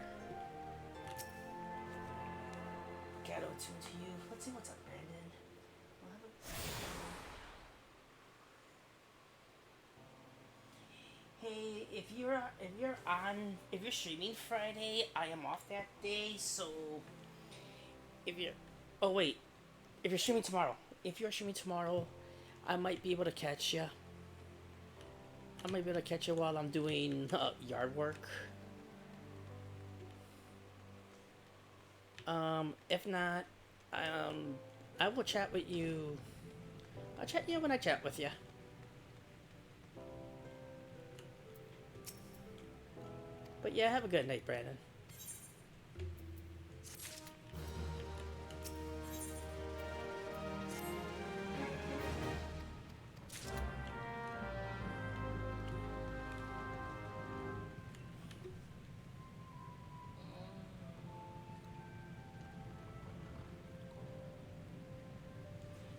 Gato tune to you. Let's see what's up, Brandon. We'll have Hey, if you're streaming Friday, I am off that day. So if you're, oh wait, if you're streaming tomorrow, I might be able to catch you. I might be able to catch you while I'm doing yard work. If not, I will chat with you. I'll chat you when I chat with you. But yeah, have a good night, Brandon.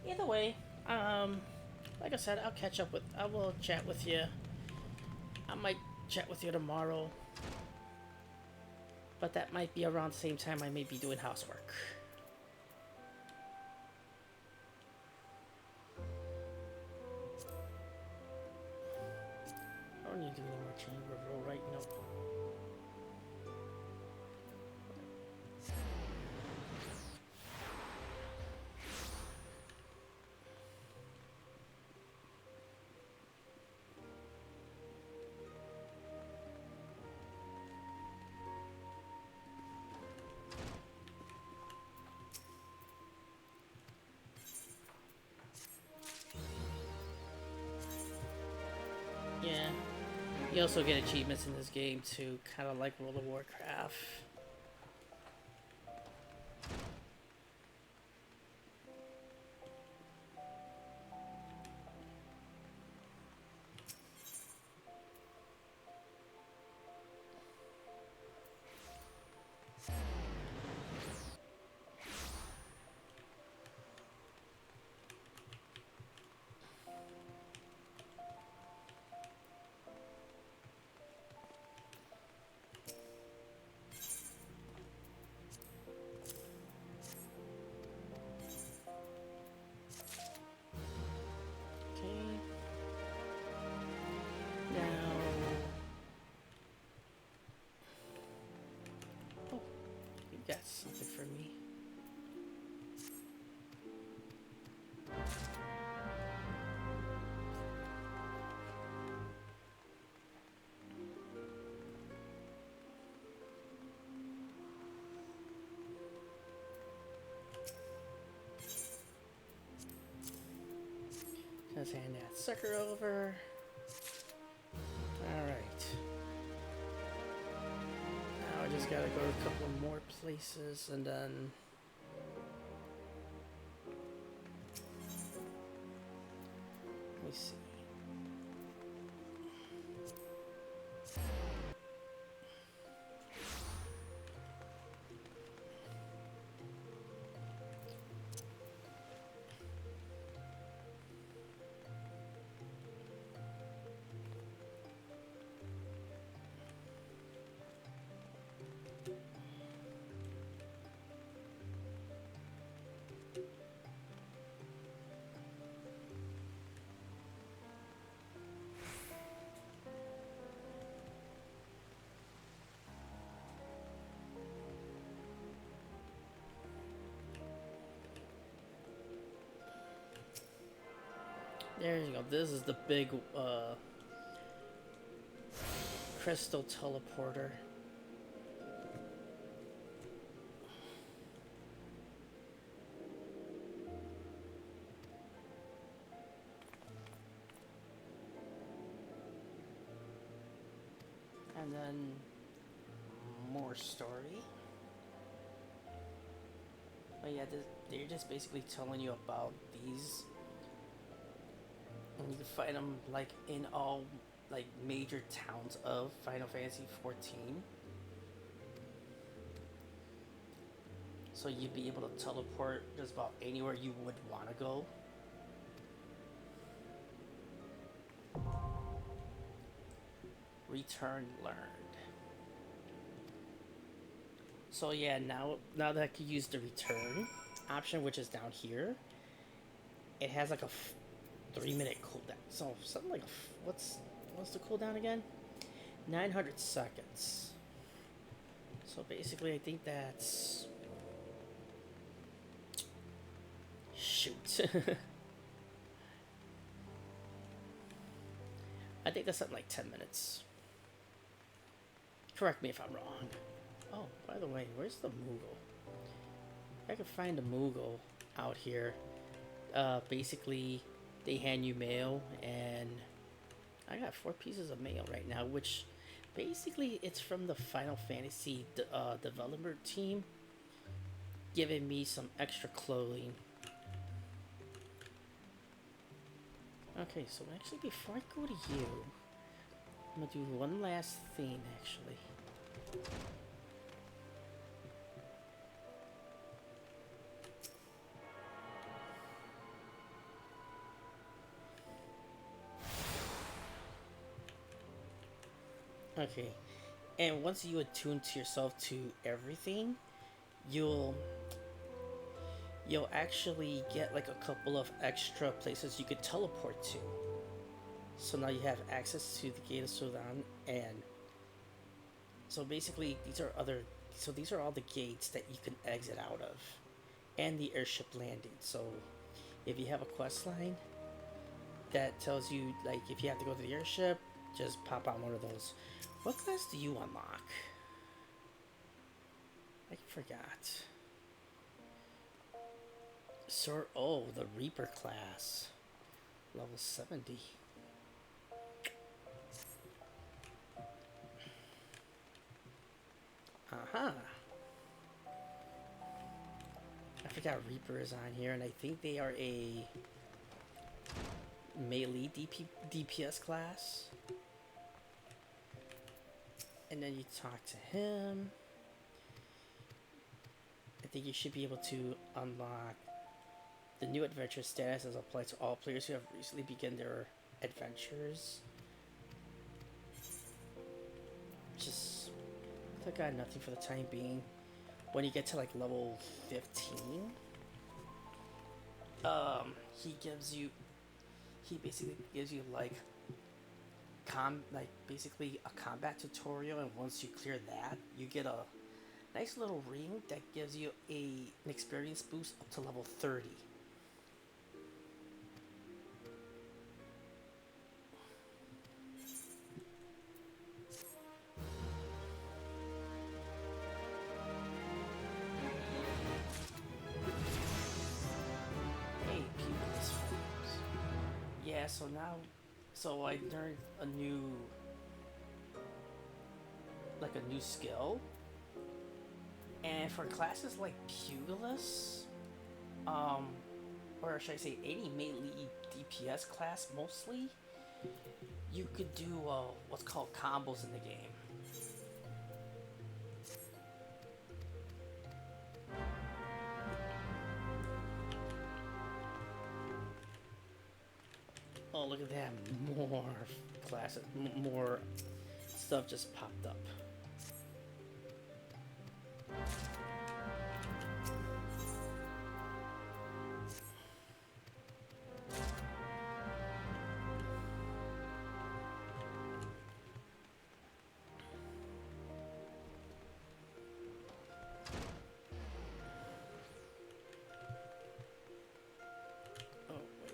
Either way, like I said, I will chat with you. I might chat with you tomorrow, but that might be around the same time I may be doing housework. I don't need to do any more chamber roll right now. Yeah. You also get achievements in this game too, kind of like World of Warcraft. Okay. Now. Oh, you got something for me. Just hand that sucker over. Alright. Now I just gotta go to a couple more places and then me see. There you go. This is the big crystal teleporter. And then more story. But yeah, they're just basically telling you about these, and you can find them like in all like major towns of Final Fantasy 14. So you'd be able to teleport just about anywhere you would want to go. Return learned. So yeah, now that I could use the return option, which is down here, it has like a 3-minute cooldown. So something like what's the cooldown again? 900 seconds. So basically, I think that's shoot. I think that's something like 10 minutes. Correct me if I'm wrong. Oh, by the way, where's the Moogle? If I can find a Moogle out here. Basically, they hand you mail, and I got 4 pieces of mail right now, which basically it's from the Final Fantasy developer team giving me some extra clothing. Okay, so actually before I go to you, I'm gonna do one last thing actually. Okay, and once you attune to yourself to everything, you'll actually get like a couple of extra places you could teleport to. So now you have access to the Gate of Sudan, and so basically these are all the gates that you can exit out of, and the airship landing. So if you have a quest line that tells you like if you have to go to the airship, just pop out one of those. What class do you unlock? I forgot. The Reaper class. Level 70. Aha. I forgot Reaper is on here, and I think they are a melee DPS class. And then you talk to him. I think you should be able to unlock the new adventure status as applied to all players who have recently begun their adventures. Just, I got nothing for the time being. When you get to like level 15, he basically gives you like basically a combat tutorial, and once you clear that, you get a nice little ring that gives you an experience boost up to level 30. Hey, people's forms. Yeah, so I learned a new skill. And for classes like Pugilist, or should I say 80 melee DPS class mostly, you could do what's called combos in the game. Oh, look at that. More classes, more stuff just popped up. Oh, wait.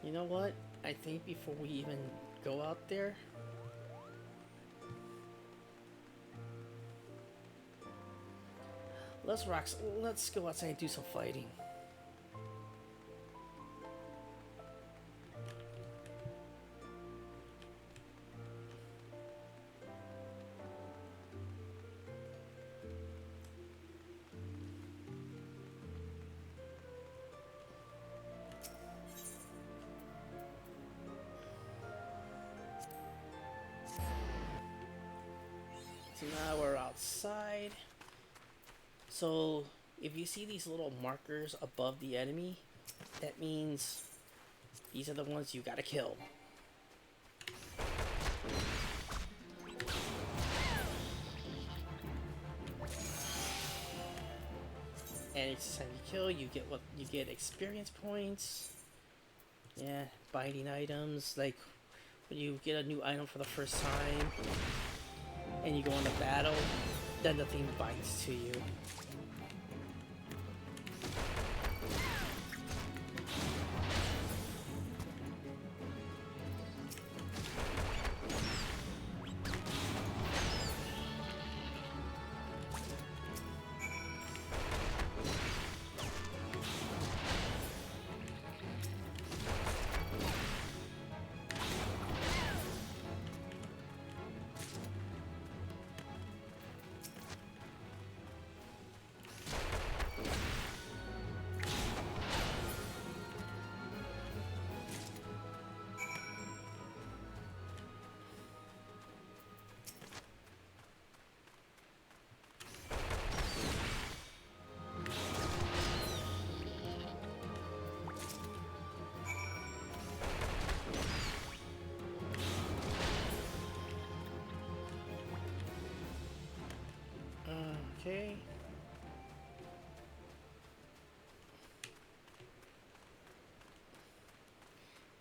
You know what? I think before we even go out there, let's go outside and do some fighting. So now we're outside. So if you see these little markers above the enemy, that means these are the ones you gotta kill. And each time you kill, you get experience points. Yeah, binding items, like when you get a new item for the first time and you go into battle, then the thing binds to you. Okay.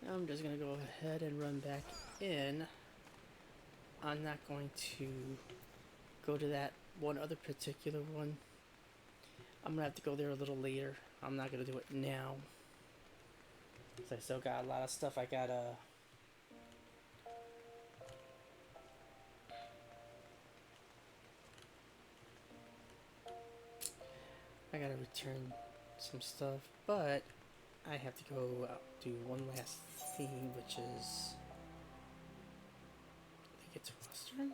Now I'm just gonna go ahead and run back in. I'm not going to go to that one other particular one. I'm gonna have to go there a little later. I'm not gonna do it now. So I still got a lot of stuff I gotta return some stuff, but I have to go out do one last thing, which is I think it's Western?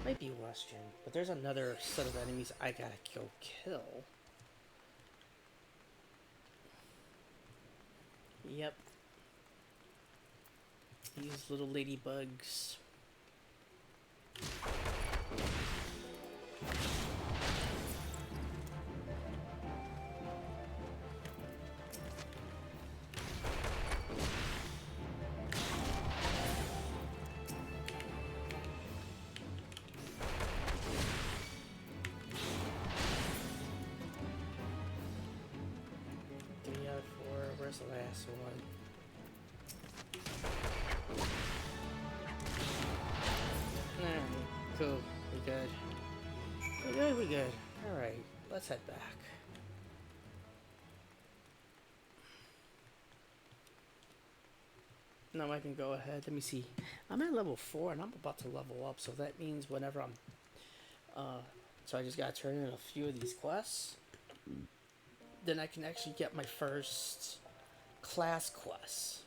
Might be Western, but there's another set of enemies I gotta go kill. Yep. These little ladybugs. Where's the last one? Alright, cool. We good. We good, we good. Alright, let's head back. Now I can go ahead. Let me see. I'm at level 4 and I'm about to level up, so that means whenever I'm so I just gotta turn in a few of these quests. Then I can actually get my first class quest.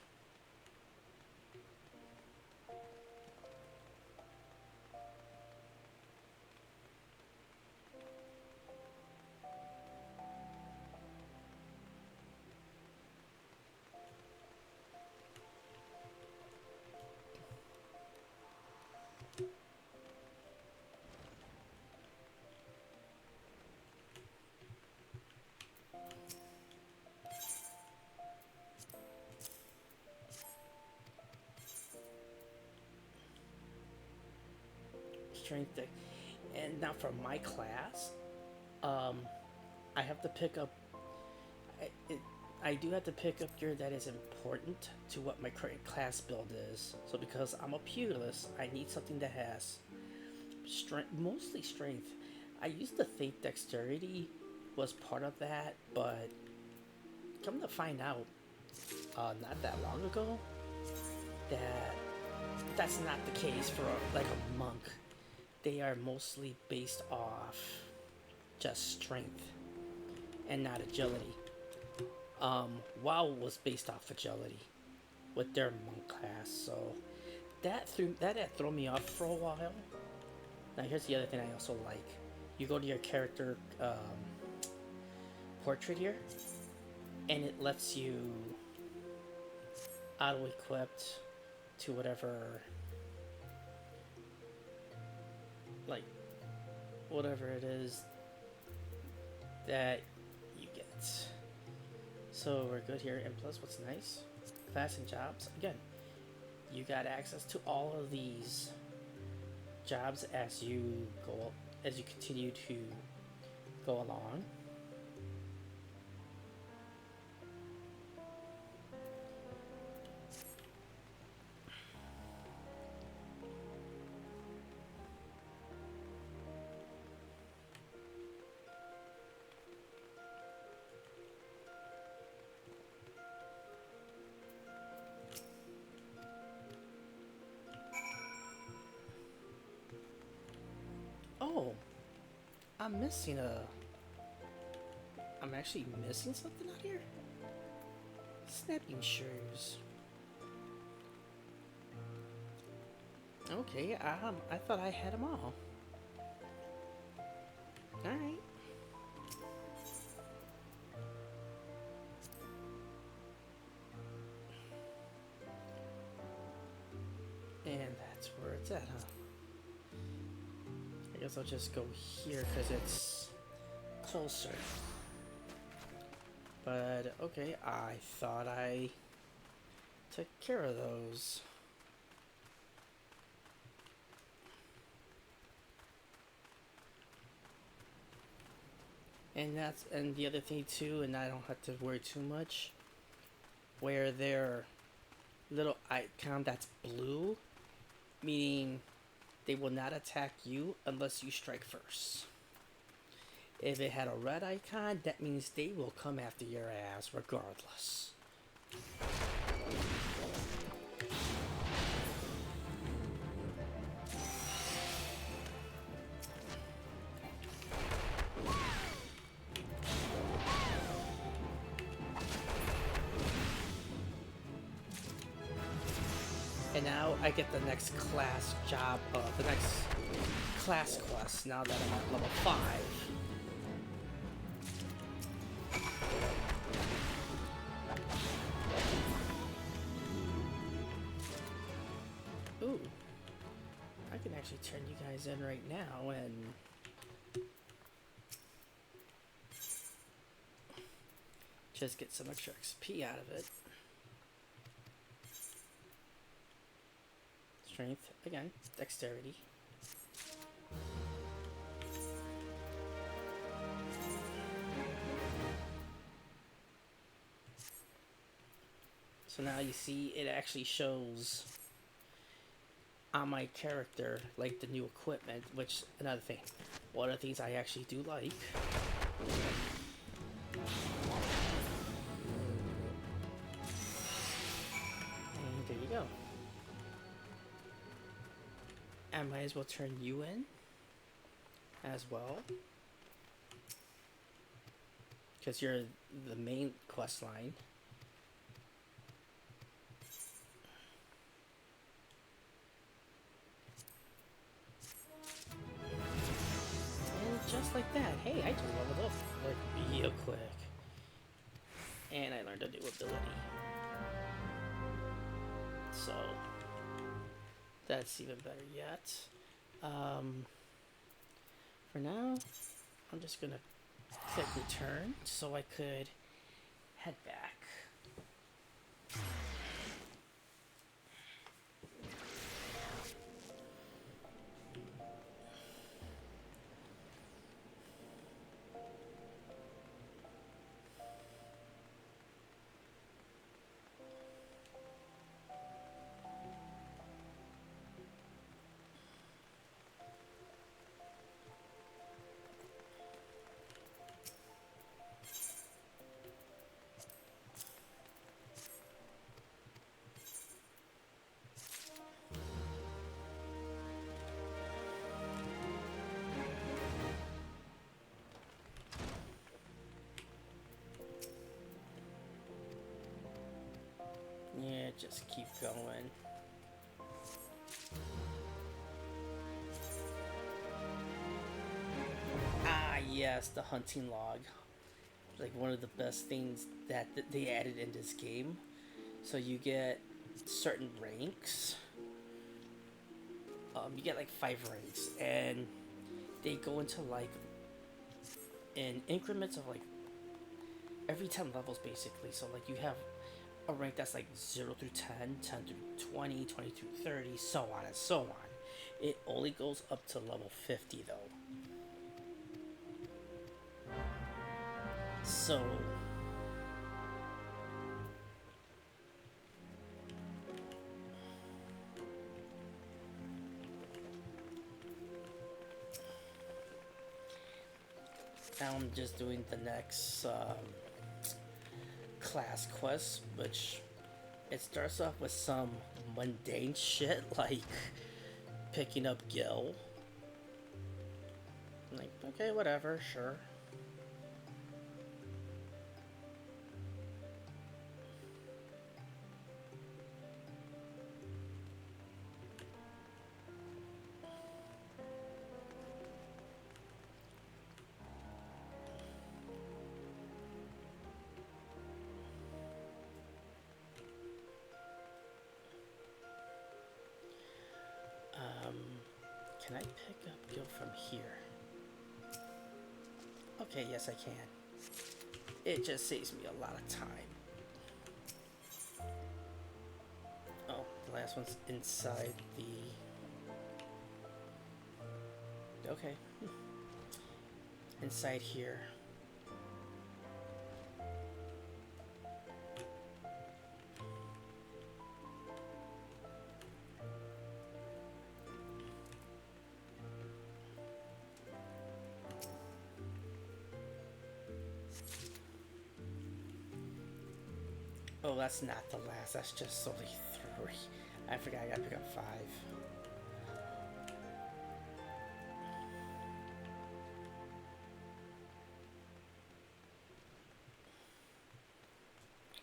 strength. And now for my class, um, I have to pick up. I do have to pick up gear that is important to what my current class build is. So because I'm a pugilist, I need something that has strength, mostly strength. I used to think dexterity was part of that, but come to find out, not that long ago, that that's not the case for like a monk. They are mostly based off just strength and not agility. WoW was based off agility with their monk class, so that had thrown me off for a while. Now here's the other thing I also like. You go to your character portrait here, and it lets you auto-equipped to whatever, like, whatever it is that you get. So we're good here, and plus what's nice, class and jobs, again, you got access to all of these jobs as you continue to go along. Oh, I'm actually missing something out here. Snapping shoes. Okay, I thought I had them all. Alright. And that's where it's at, huh? I guess I'll just go here because it's closer. But okay, I thought I took care of those. And the other thing too, and I don't have to worry too much, where their little icon that's blue, meaning they will not attack you unless you strike first. If it had a red icon, that means they will come after your ass regardless. And now I get the next class job, the next class quest now that I'm at level 5. Ooh, I can actually turn you guys in right now and just get some extra XP out of it. Strength, again, dexterity. So now you see it actually shows on my character like the new equipment, which another thing. One of the things I actually do like. And there you go. I might as well turn you in as well, because you're the main quest line. And just like that, hey, I just leveled up like real quick. And I learned a new ability. So that's even better yet. For now, I'm just gonna click return so I could head back. just keep going. Ah, yes, the hunting log. Like one of the best things that they added in this game. So you get certain ranks. You get like 5 ranks, and they go into like in increments of like every 10 levels basically. So like you have a rank that's like 0 through 10, 10 through 20, 20 through 30, so on and so on. It only goes up to level 50 though. So now I'm just doing the next class quest, which it starts off with some mundane shit like picking up Gil. Like, okay, whatever, sure. Can I pick up Gil from here? Okay, yes I can. It just saves me a lot of time. Oh, the last one's inside the... Okay. Inside here. Oh, that's not the last. That's just only 3. I forgot I gotta pick up 5.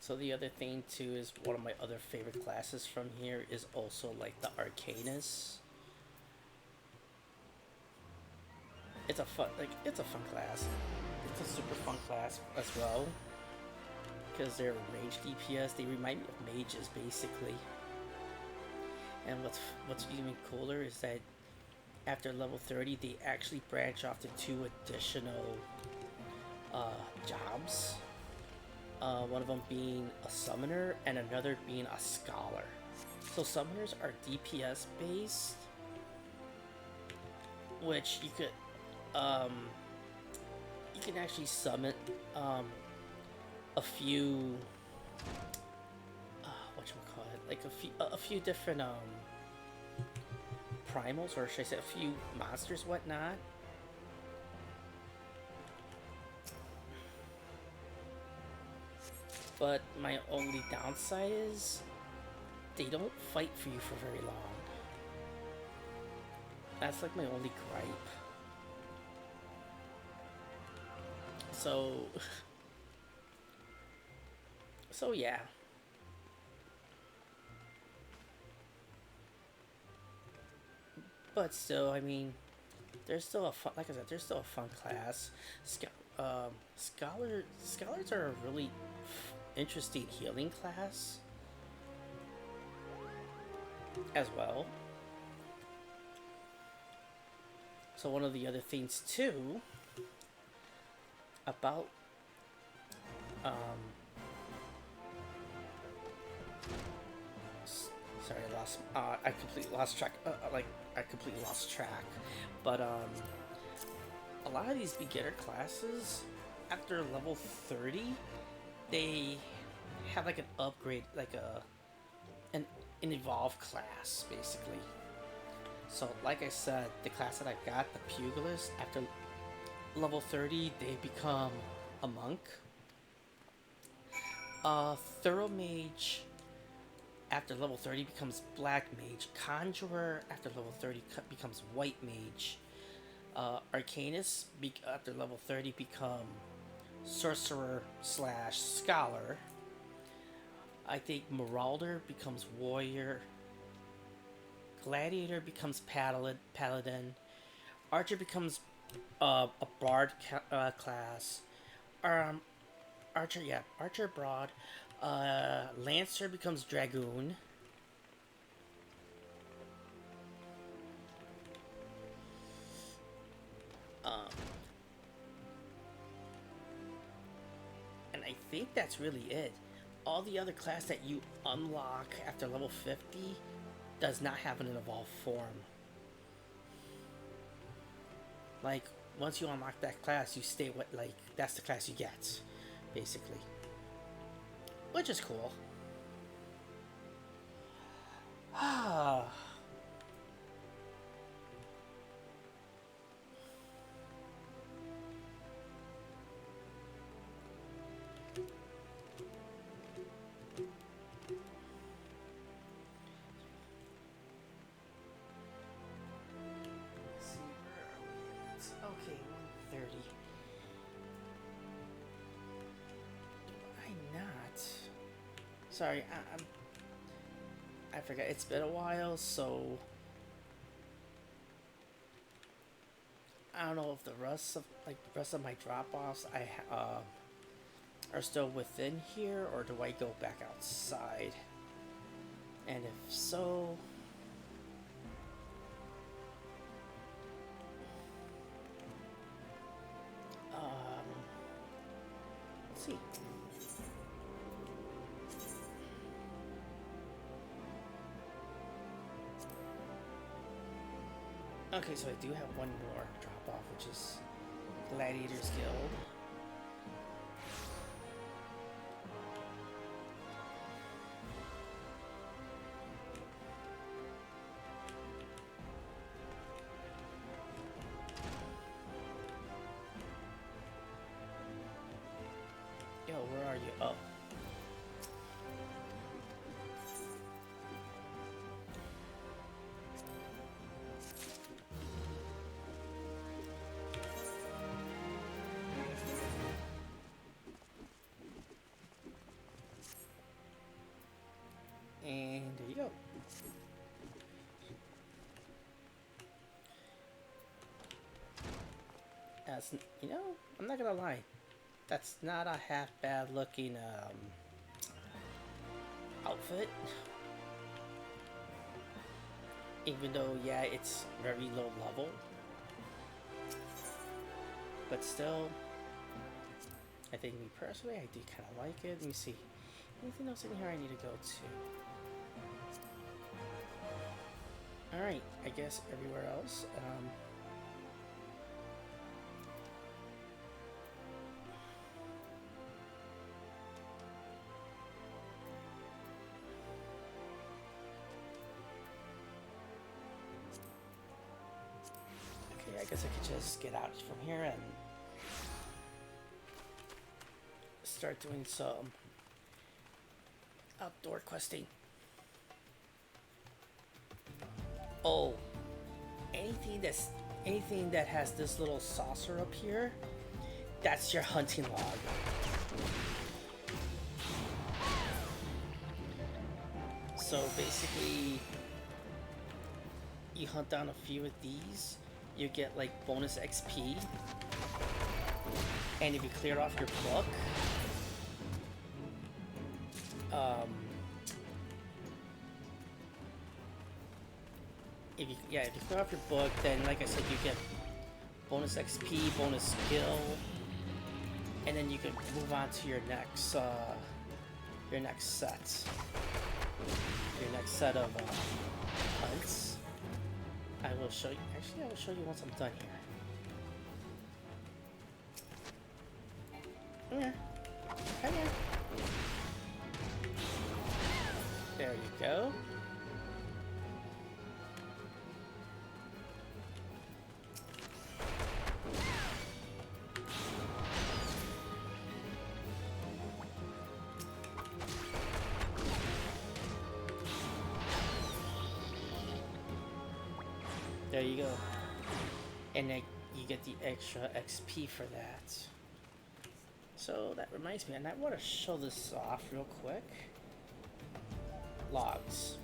So the other thing too is one of my other favorite classes from here is also like the Arcanist. It's a fun class. It's a super fun class as well. Because they're range DPS, they remind me of mages basically. And what's even cooler is that after level 30, they actually branch off to 2 additional jobs. One of them being a summoner and another being a scholar. So summoners are DPS based, which you can actually summon a few whatchamacallit, like a few different primals, or should I say a few monsters, whatnot. But my only downside is they don't fight for you for very long. That's like my only gripe. So yeah. But still, I mean, there's still a fun, like I said, there's still a fun class. Scholars are a really interesting healing class as well. So one of the other things too about sorry, I completely lost track. I completely lost track. But a lot of these beginner classes, after level 30, they have like an upgrade, like an evolved class, basically. So, like I said, the class that I got, the Pugilist, after level 30, they become a monk. Thorough Mage after level 30 becomes Black Mage. Conjurer after level 30 becomes White Mage. Arcanist after level 30 become Sorcerer / Scholar. I think Marauder becomes Warrior. Gladiator becomes Paladin. Archer becomes a Bard class. Um, Archer, yeah, Archer Broad. Lancer becomes Dragoon. Um, and I think that's really it. All the other class that you unlock after level 50 does not have an evolved form. Like, once you unlock that class, you stay with, like, that's the class you get, basically. Which is cool. Ah. Okay, 130. Do I not? Sorry, I forgot. It's been a while, so I don't know if the rest of my drop-offs are still within here, or do I go back outside? And if so, let's see. Okay, so I do have one more drop-off, which is Gladiators Guild. Yo, where are you? Oh. And there you go. As you know, I'm not gonna lie. That's not a half bad looking outfit. Even though, yeah, it's very low level. But still, I think me personally, I do kind of like it. Let me see. Anything else in here I need to go to? Alright, I guess everywhere else. Okay, I guess I could just get out from here and start doing some outdoor questing. Oh, anything that has this little saucer up here, that's your hunting log. So basically, you hunt down a few of these, you get like bonus XP, and if you clear off your book, if you clear off your book, then like I said, you get bonus XP, bonus skill, and then you can move on to your next set of hunts. I will show you. Actually, I will show you once I'm done here. Yeah. Come here. There you go. There you go. And then you get the extra XP for that. So that reminds me, and I want to show this off real quick. logs.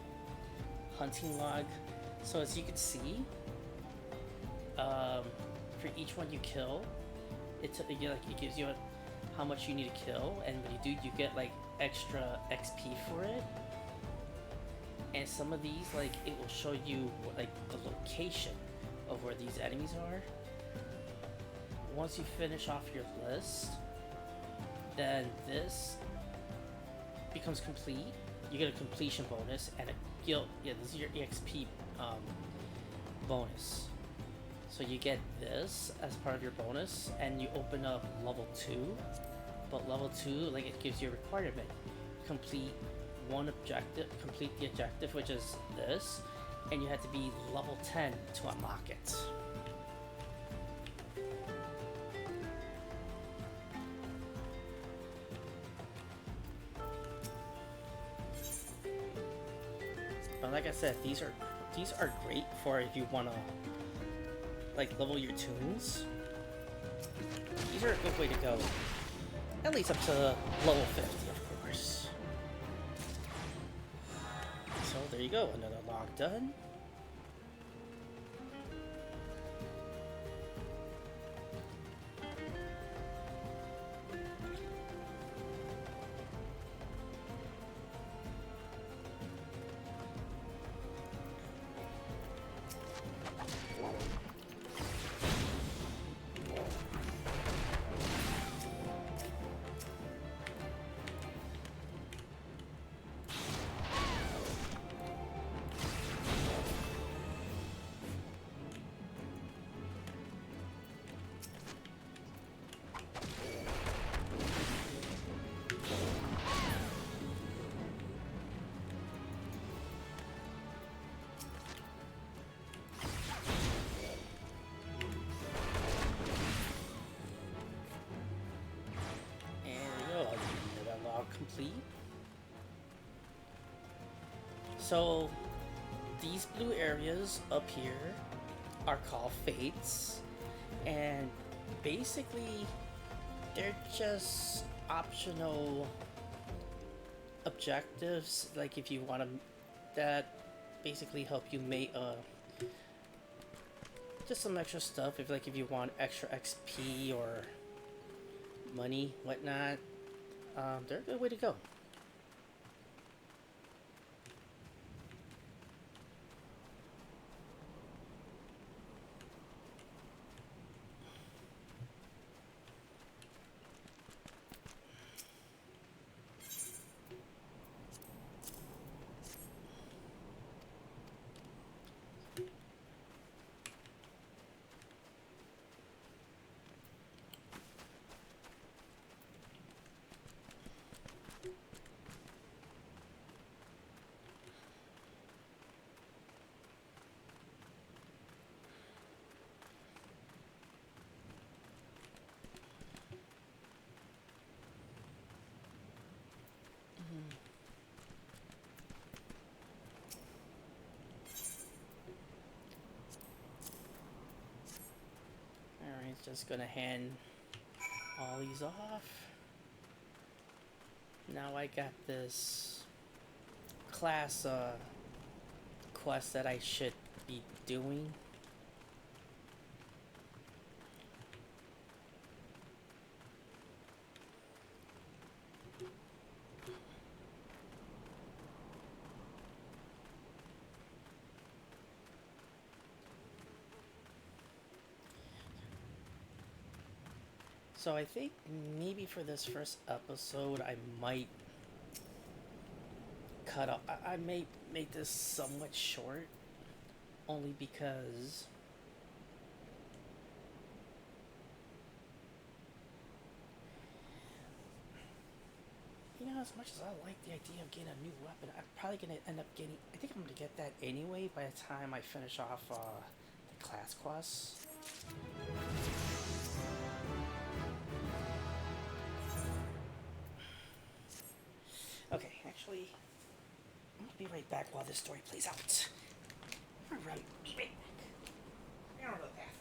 Hunting log. So as you can see, for each one you kill, it gives you how much you need to kill, and when you do, you get like extra XP for it. And some of these, like, it will show you like the location of where these enemies are. Once you finish off your list, then this becomes complete. You get a completion bonus and a guild. Yeah, this is your EXP bonus. So you get this as part of your bonus, and you open up level 2. But level 2, like, it gives you a requirement. Complete one objective, complete the objective, which is this, and you have to be level 10 to unlock it. But like I said, these are great for if you wanna like level your tunes. These are a good way to go. At least up to level 50, of course. So there you go, another log done. Complete. So these blue areas up here are called fates, and basically they're just optional objectives, like if you want to, that basically help you make just some extra stuff, if you want extra XP or money, whatnot. They're a good way to go. Alright, just gonna hand all these off. Now I got this class quest that I should be doing. So I think maybe for this first episode I might cut off. I may make this somewhat short, only because you know, as much as I like the idea of getting a new weapon, I'm probably gonna end up getting. I think I'm gonna get that anyway by the time I finish off the class quests. Okay, actually, I'm gonna be right back while this story plays out. Be right back. I'm gonna go to the bathroom.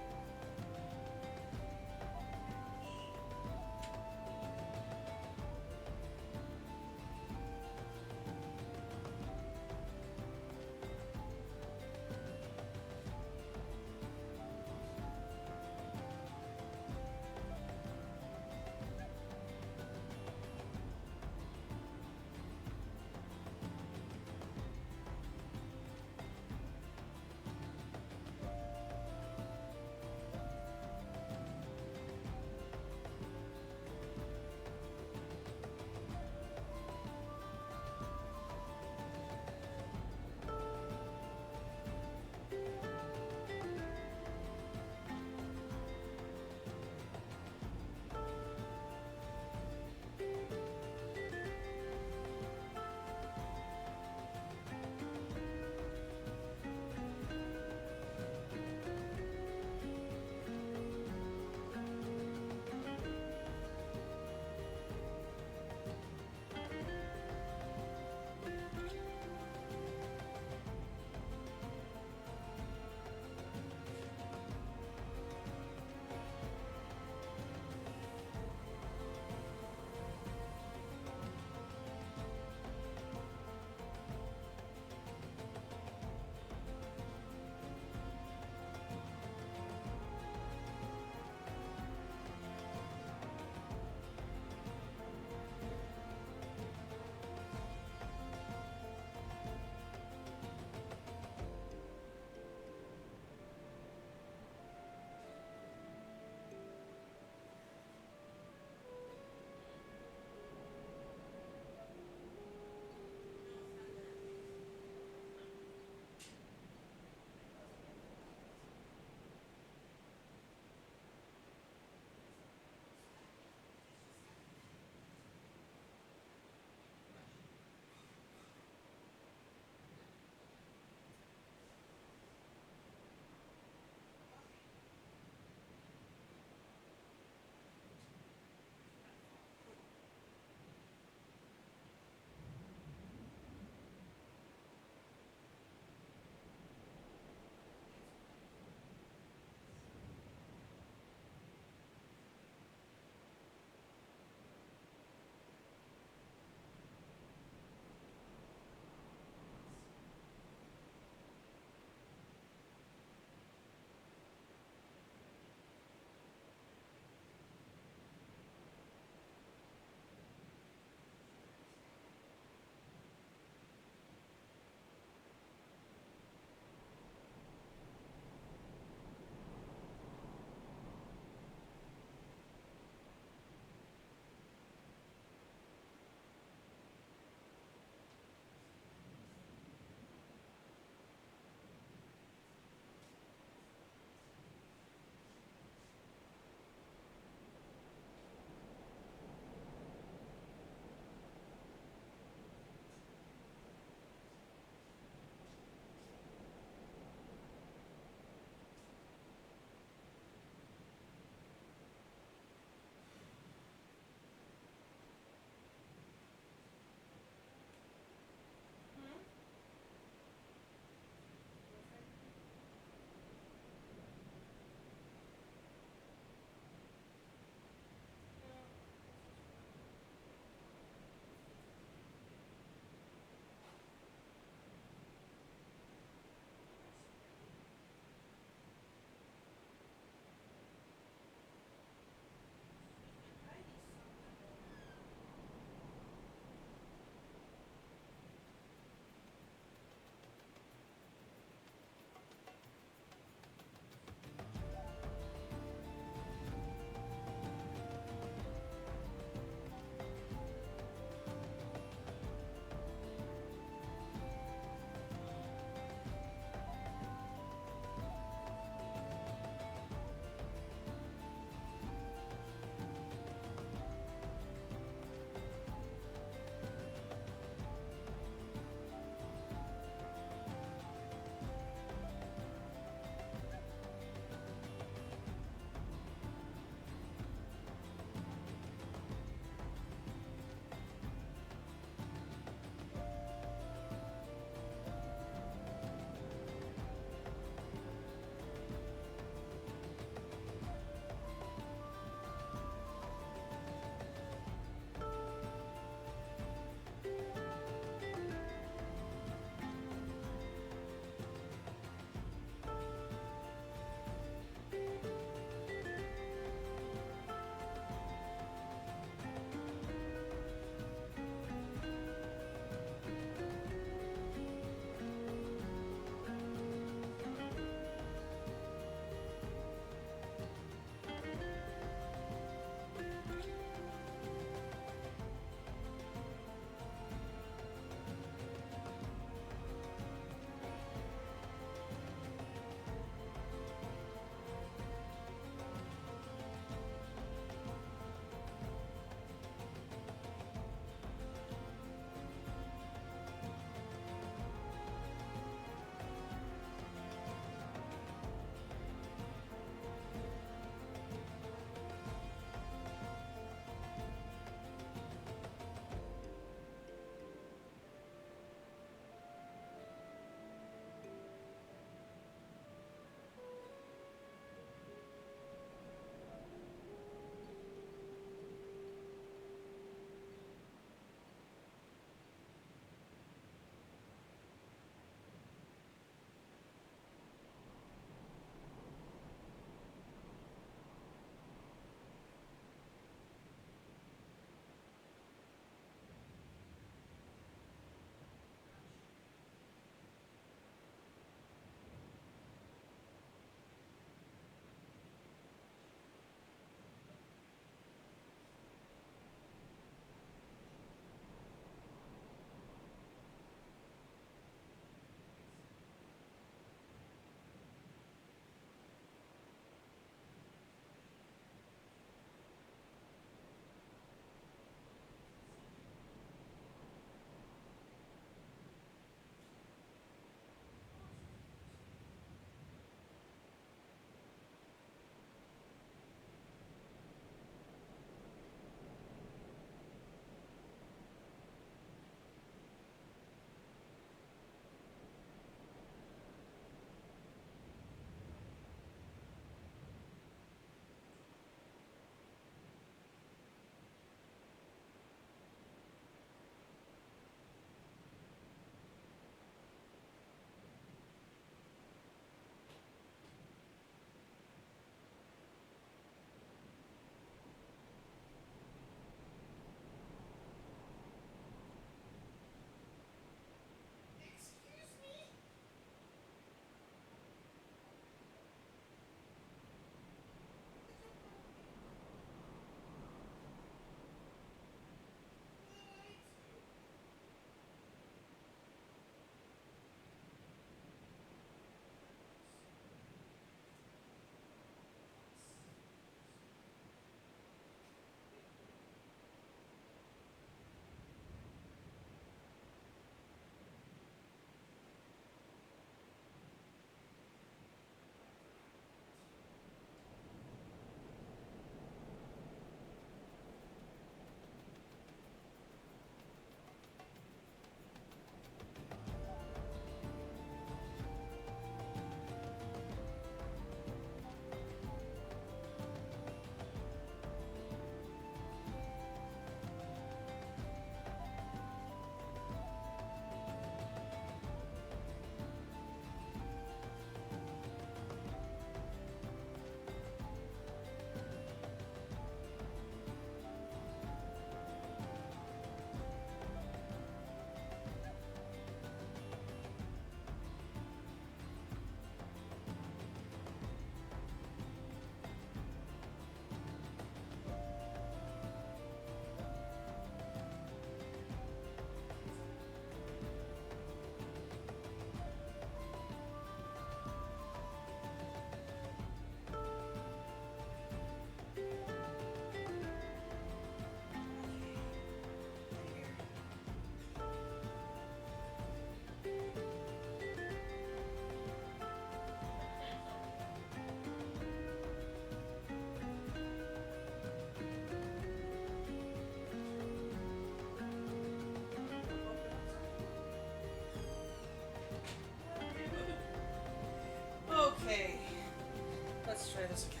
try this again.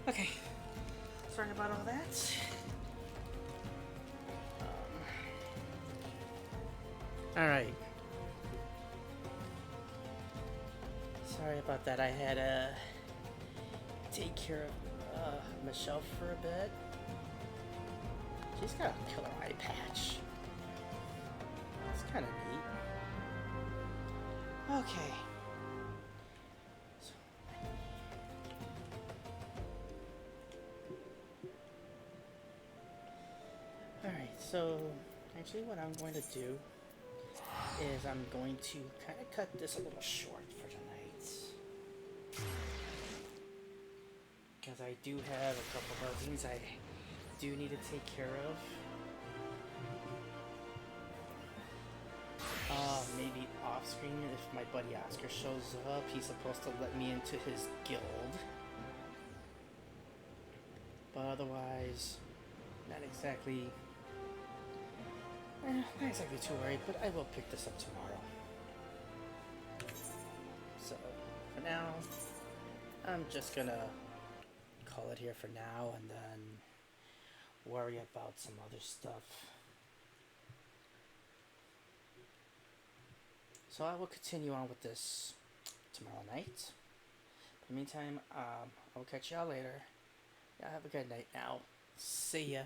Okay. Sorry about all that. Alright. Sorry about that. I had to take care of Michelle for a bit. She's got a killer eye patch. It's kind of neat. Okay. Alright, so actually what I'm going to do is I'm going to kind of cut this a little short for tonight. Because I do have a couple of other things I do need to take care of. Maybe off screen, if my buddy Oscar shows up, he's supposed to let me into his guild. But otherwise, not exactly too worried, but I will pick this up tomorrow. So, for now, I'm just gonna call it here for now and then worry about some other stuff. So I will continue on with this tomorrow night. In the meantime, I will catch y'all later. Y'all have a good night now. See ya.